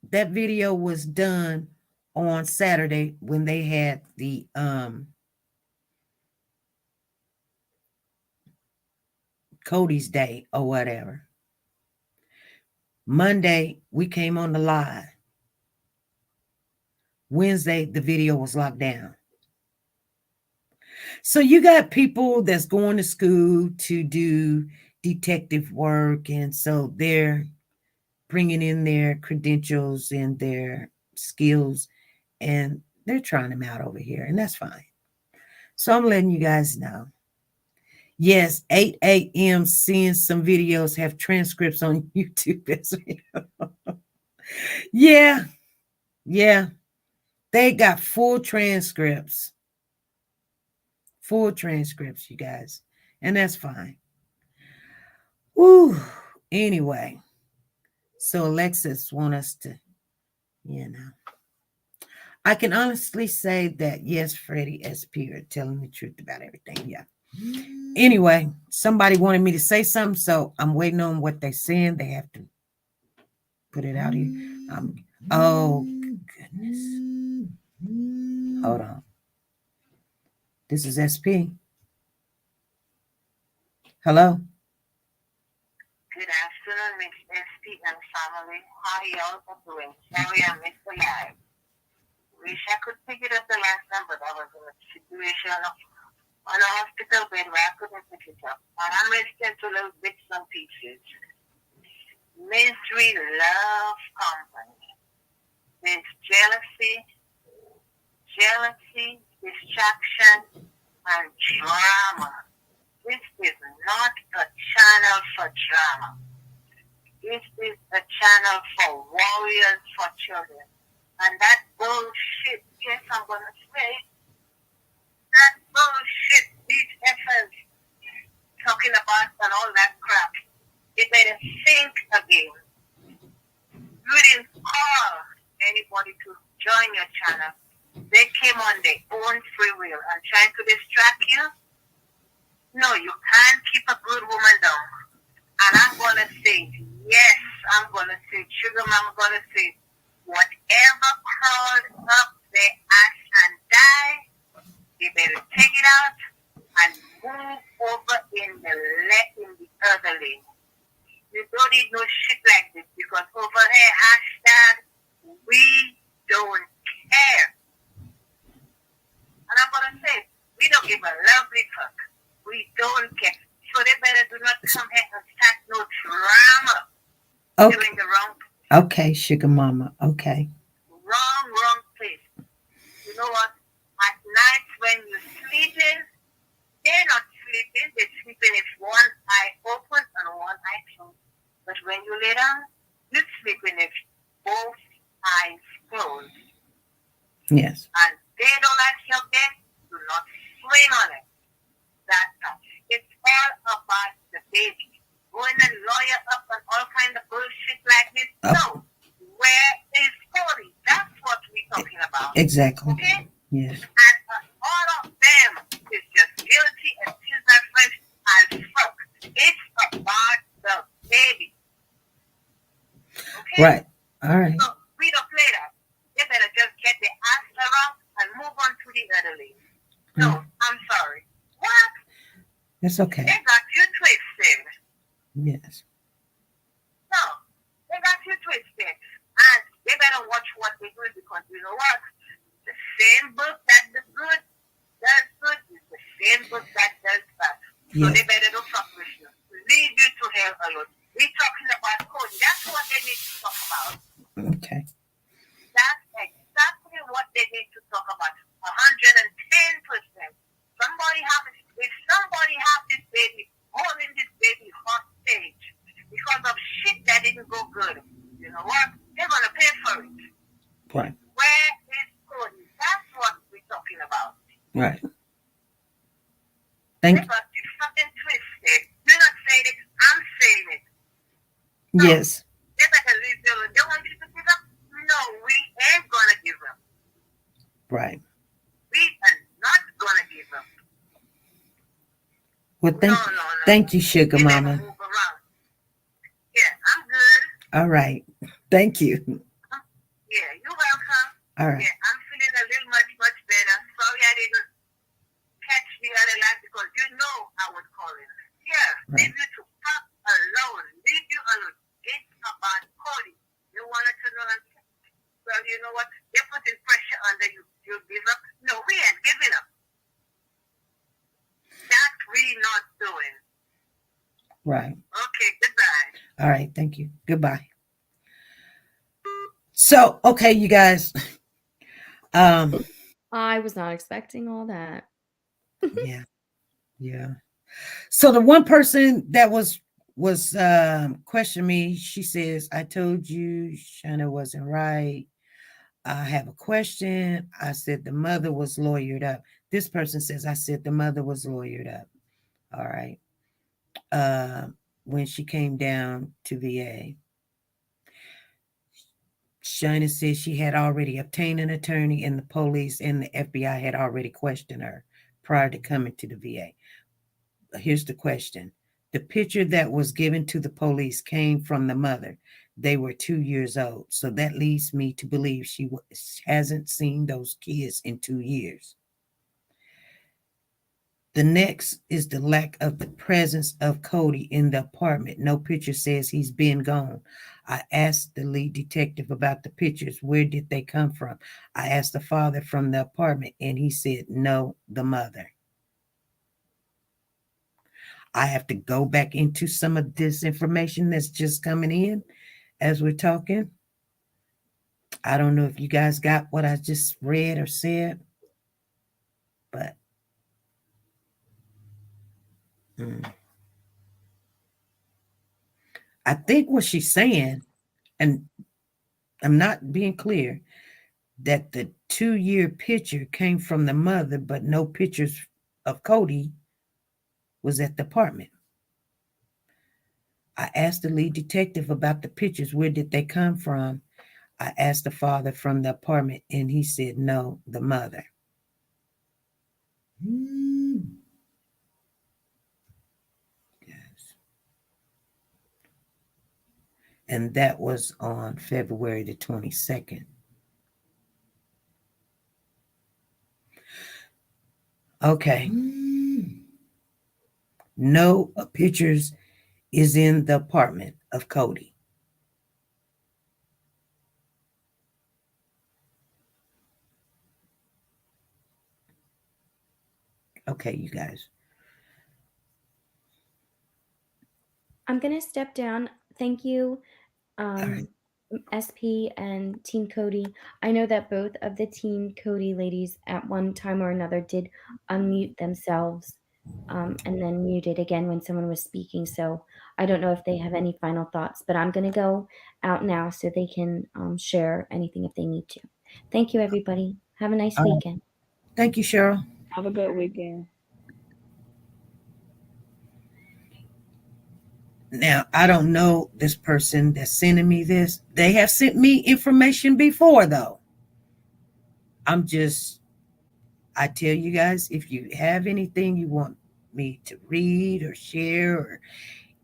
That video was done on Saturday when they had the Cody's Day or whatever. Monday, we came on the live. Wednesday, the video was locked down. So you got people that's going to school to do detective work, and so they're bringing in their credentials and their skills, and they're trying them out over here, and that's fine. So I'm letting you guys know. Yes, 8 a.m. seeing some videos have transcripts on YouTube as well. Yeah. Yeah. They got full transcripts. Full transcripts, you guys. And that's fine. Woo. Anyway. So Alexis want us to, I can honestly say that yes, Freddie SP are telling the truth about everything. Yeah. Anyway, somebody wanted me to say something, so I'm waiting on what they're saying. They have to put it out here. Oh goodness. Hold on. This is SP. Hello. Good afternoon, Miss SP and family. How y'all doing? Sorry I missed the live. Wish I could pick it up the last time, but I was in a situation on a hospital bed where I couldn't pick it up. And I'm listening to little bits and pieces. Misery, love, company. There's jealousy, distraction, and drama. This is not a channel for drama. This is a channel for warriors, for children. And that bullshit, yes, I'm going to say, that bullshit, these efforts talking about and all that crap, they better think again. You didn't call anybody to join your channel. They came on their own free will and trying to distract you. No, you can't keep a good woman down. And I'm going to say, yes, I'm going to say, Sugar Mama, I'm going to say, whatever crawled up their ass and die, they better take it out and move over in the other lane. You don't need no shit like this because over here, hashtag, we don't care. And I'm going to say, we don't give a lovely fuck. We don't care. So they better do not come here and start no drama. Okay. Doing the wrong. Okay, Sugar Mama. Okay. Wrong place. You know what? At night when you're sleeping, they're not sleeping. They're sleeping if one eye open and one eye closed. But when you lay down, you're sleeping if both eyes closed. Yes. And they don't like your bed, do not swing on it. That's all. It's all about the baby. Going and lawyer up and all kind of bullshit like this. No. Where is Cody? That's what we're talking about. Exactly. Okay? Yes. And all of them is just guilty and excuse my French as fuck. It's about the baby. Okay? Right. All right. So we don't play that. They better just get their ass around and move on to the other lane. No, I'm sorry. What? That's okay. They got you twisted. Yes. No, they got you twisted. And they better watch what they do because you know what? The same book that does good is the same book that does bad. So Yes. they better don't fuck with you. Leave you to hell alone. We're talking about Cody. That's what they need to talk about. Okay. That's exactly what they need to talk about. 110%. If somebody have this baby, holding this baby hostage because of shit that didn't go good, you know what? They're gonna pay for it. Right. Where is Cody? That's what we're talking about. Right. They Thank you. got you fucking twisted. You're not saying it, I'm saying it. No, Yes. they better leave you alone. They want you to give up? No, we ain't gonna give up. Right. We are not gonna give up. Well, No. thank you, Sugar We better Mama. move around. Yeah, I'm good. All right. Thank you. Yeah, you're welcome. All right. Yeah, I'm feeling a little much better. Sorry I didn't catch the other line because you know I was calling. Yeah, Right. leave you to fuck alone. Leave you alone. It's about Cody. You wanted to know. Well, you know what? They're putting pressure under you. You give up? No, we ain't giving up. That we not doing. Right. Okay, goodbye. All right. Thank you. Goodbye. So, okay, you guys. I was not expecting all that. Yeah. So the one person that was questioning me, she says, I told you Shanna wasn't right. I have a question. I said the mother was lawyered up. This person says, I said the mother was lawyered up. All right. When she came down to VA, Shina said she had already obtained an attorney, and the police and the FBI had already questioned her prior to coming to the VA. Here's the question. The picture that was given to the police came from the mother. They were 2 years old. So that leads me to believe she hasn't seen those kids in 2 years. The next is the lack of the presence of Cody in the apartment. No picture says he's been gone. I asked the lead detective about the pictures. Where did they come from? I asked the father from the apartment, and he said, no, the mother. I have to go back into some of this information that's just coming in as we're talking. I don't know if you guys got what I just read or said, but I think what she's saying, and I'm not being clear, that the 2-year picture came from the mother, but no pictures of Cody was at the apartment. I asked the lead detective about the pictures. Where did they come from? I asked the father from the apartment, and he said, no, the mother. Yes. And that was on February the 22nd. Okay. No pictures is in the apartment of Cody. Okay, you guys. I'm going to step down. Thank you, right. SP and Team Cody. I know that both of the Team Cody ladies at one time or another did unmute themselves and then muted again when someone was speaking. So I don't know if they have any final thoughts, but I'm going to go out now so they can share anything if they need to. Thank you, everybody. Have a nice weekend. Thank you, Cheryl. Have a good weekend. Now, I don't know this person that's sending me this. They have sent me information before, though. I tell you guys, if you have anything you want me to read or share or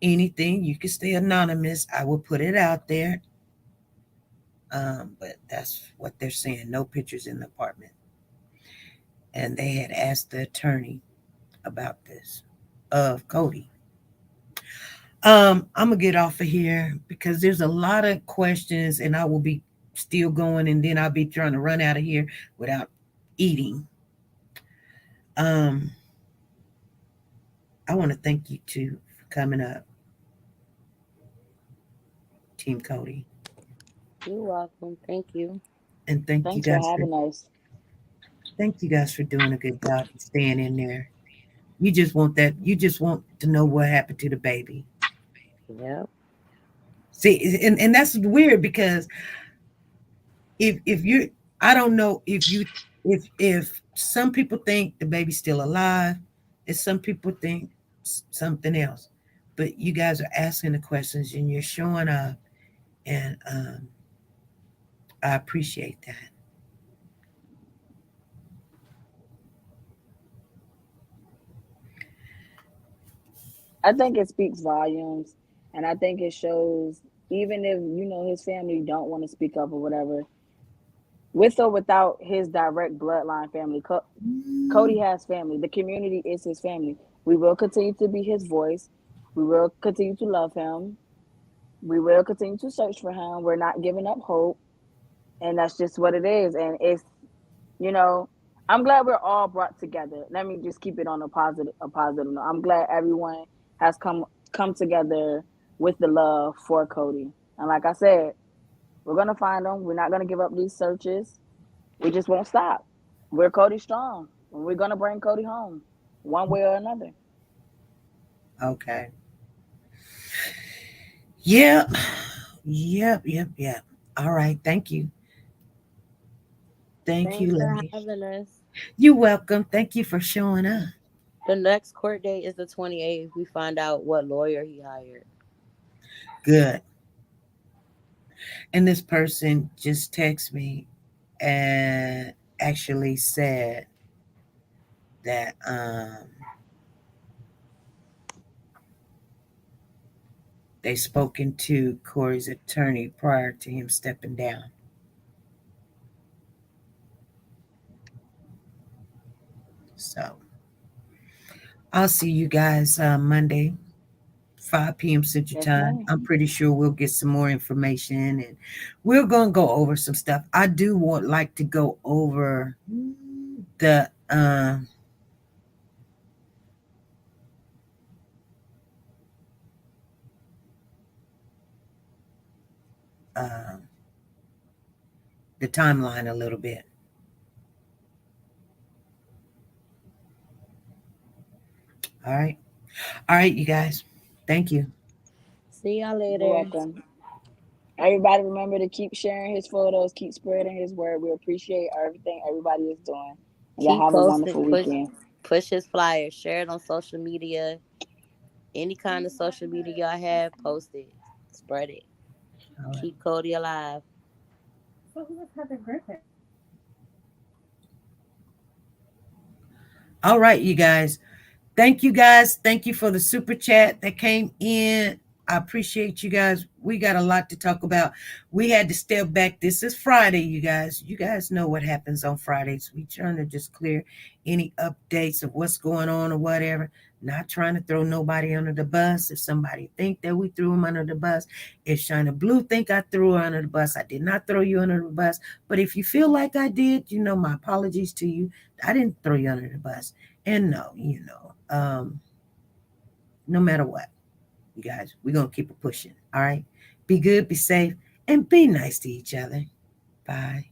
anything, you can stay anonymous. I will put it out there. But that's what they're saying. No pictures in the apartment. And they had asked the attorney about this of Cody. I'm gonna get off of here because there's a lot of questions, and I will be still going, and then I'll be trying to run out of here without eating. I want to thank you two for coming up, Team Cody. You're welcome. Thank you. And thank Thanks you for guys having us. thank you guys for doing a good job and staying in there. You just want to know what happened to the baby. Yep. See, and that's weird because if you I don't know if some people think the baby's still alive, and some people think something else. But you guys are asking the questions and you're showing up, and I appreciate that. I think it speaks volumes, and I think it shows, even if his family don't want to speak up or whatever, with or without his direct bloodline family, Cody has family. The community is his family. We will continue to be his voice. We will continue to love him. We will continue to search for him. We're not giving up hope, and that's just what it is. And you know, I'm glad we're all brought together. Let me just keep it on a positive note. I'm glad everyone has come together with the love for Cody. And like I said, we're gonna find him. We're not gonna give up these searches. We just won't stop. We're Cody strong, and we're gonna bring Cody home, one way or another. Okay. Yep. Yep. All right. Thank you. Thank you, Thanks for lady. having us. You're welcome. Thank you for showing up. The next court date is the 28th. We find out what lawyer he hired. Good. And this person just texted me and actually said that they spoken to Corey's attorney prior to him stepping down. So I'll see you guys Monday, 5 p.m. Central Yes, Time. ma'am. I'm pretty sure we'll get some more information and we're going to go over some stuff. I do like to go over the uh, the timeline a little bit. All right. All right, you guys. Thank you. See y'all You're later. welcome. Everybody remember to keep sharing his photos, keep spreading his word. We appreciate everything everybody is doing. Y'all Keep have a posting. wonderful weekend. Push his flyer. Share it on social media. Any kind of social media I have, post it. Spread it. All right. Keep Cody alive. All right, you guys. Thank you guys. Thank you for the super chat that came in. I appreciate you guys. We got a lot to talk about. We had to step back. This is Friday, you guys. You guys know what happens on Fridays. We trying to just clear any updates of what's going on or whatever. Not trying to throw nobody under the bus. If somebody think that we threw them under the bus, if Shina Blue think I threw her under the bus, I did not throw you under the bus. But if you feel like I did, my apologies to you. I didn't throw you under the bus. And no, no matter what, you guys, we're going to keep it pushing. All right. Be good, be safe, and be nice to each other. Bye.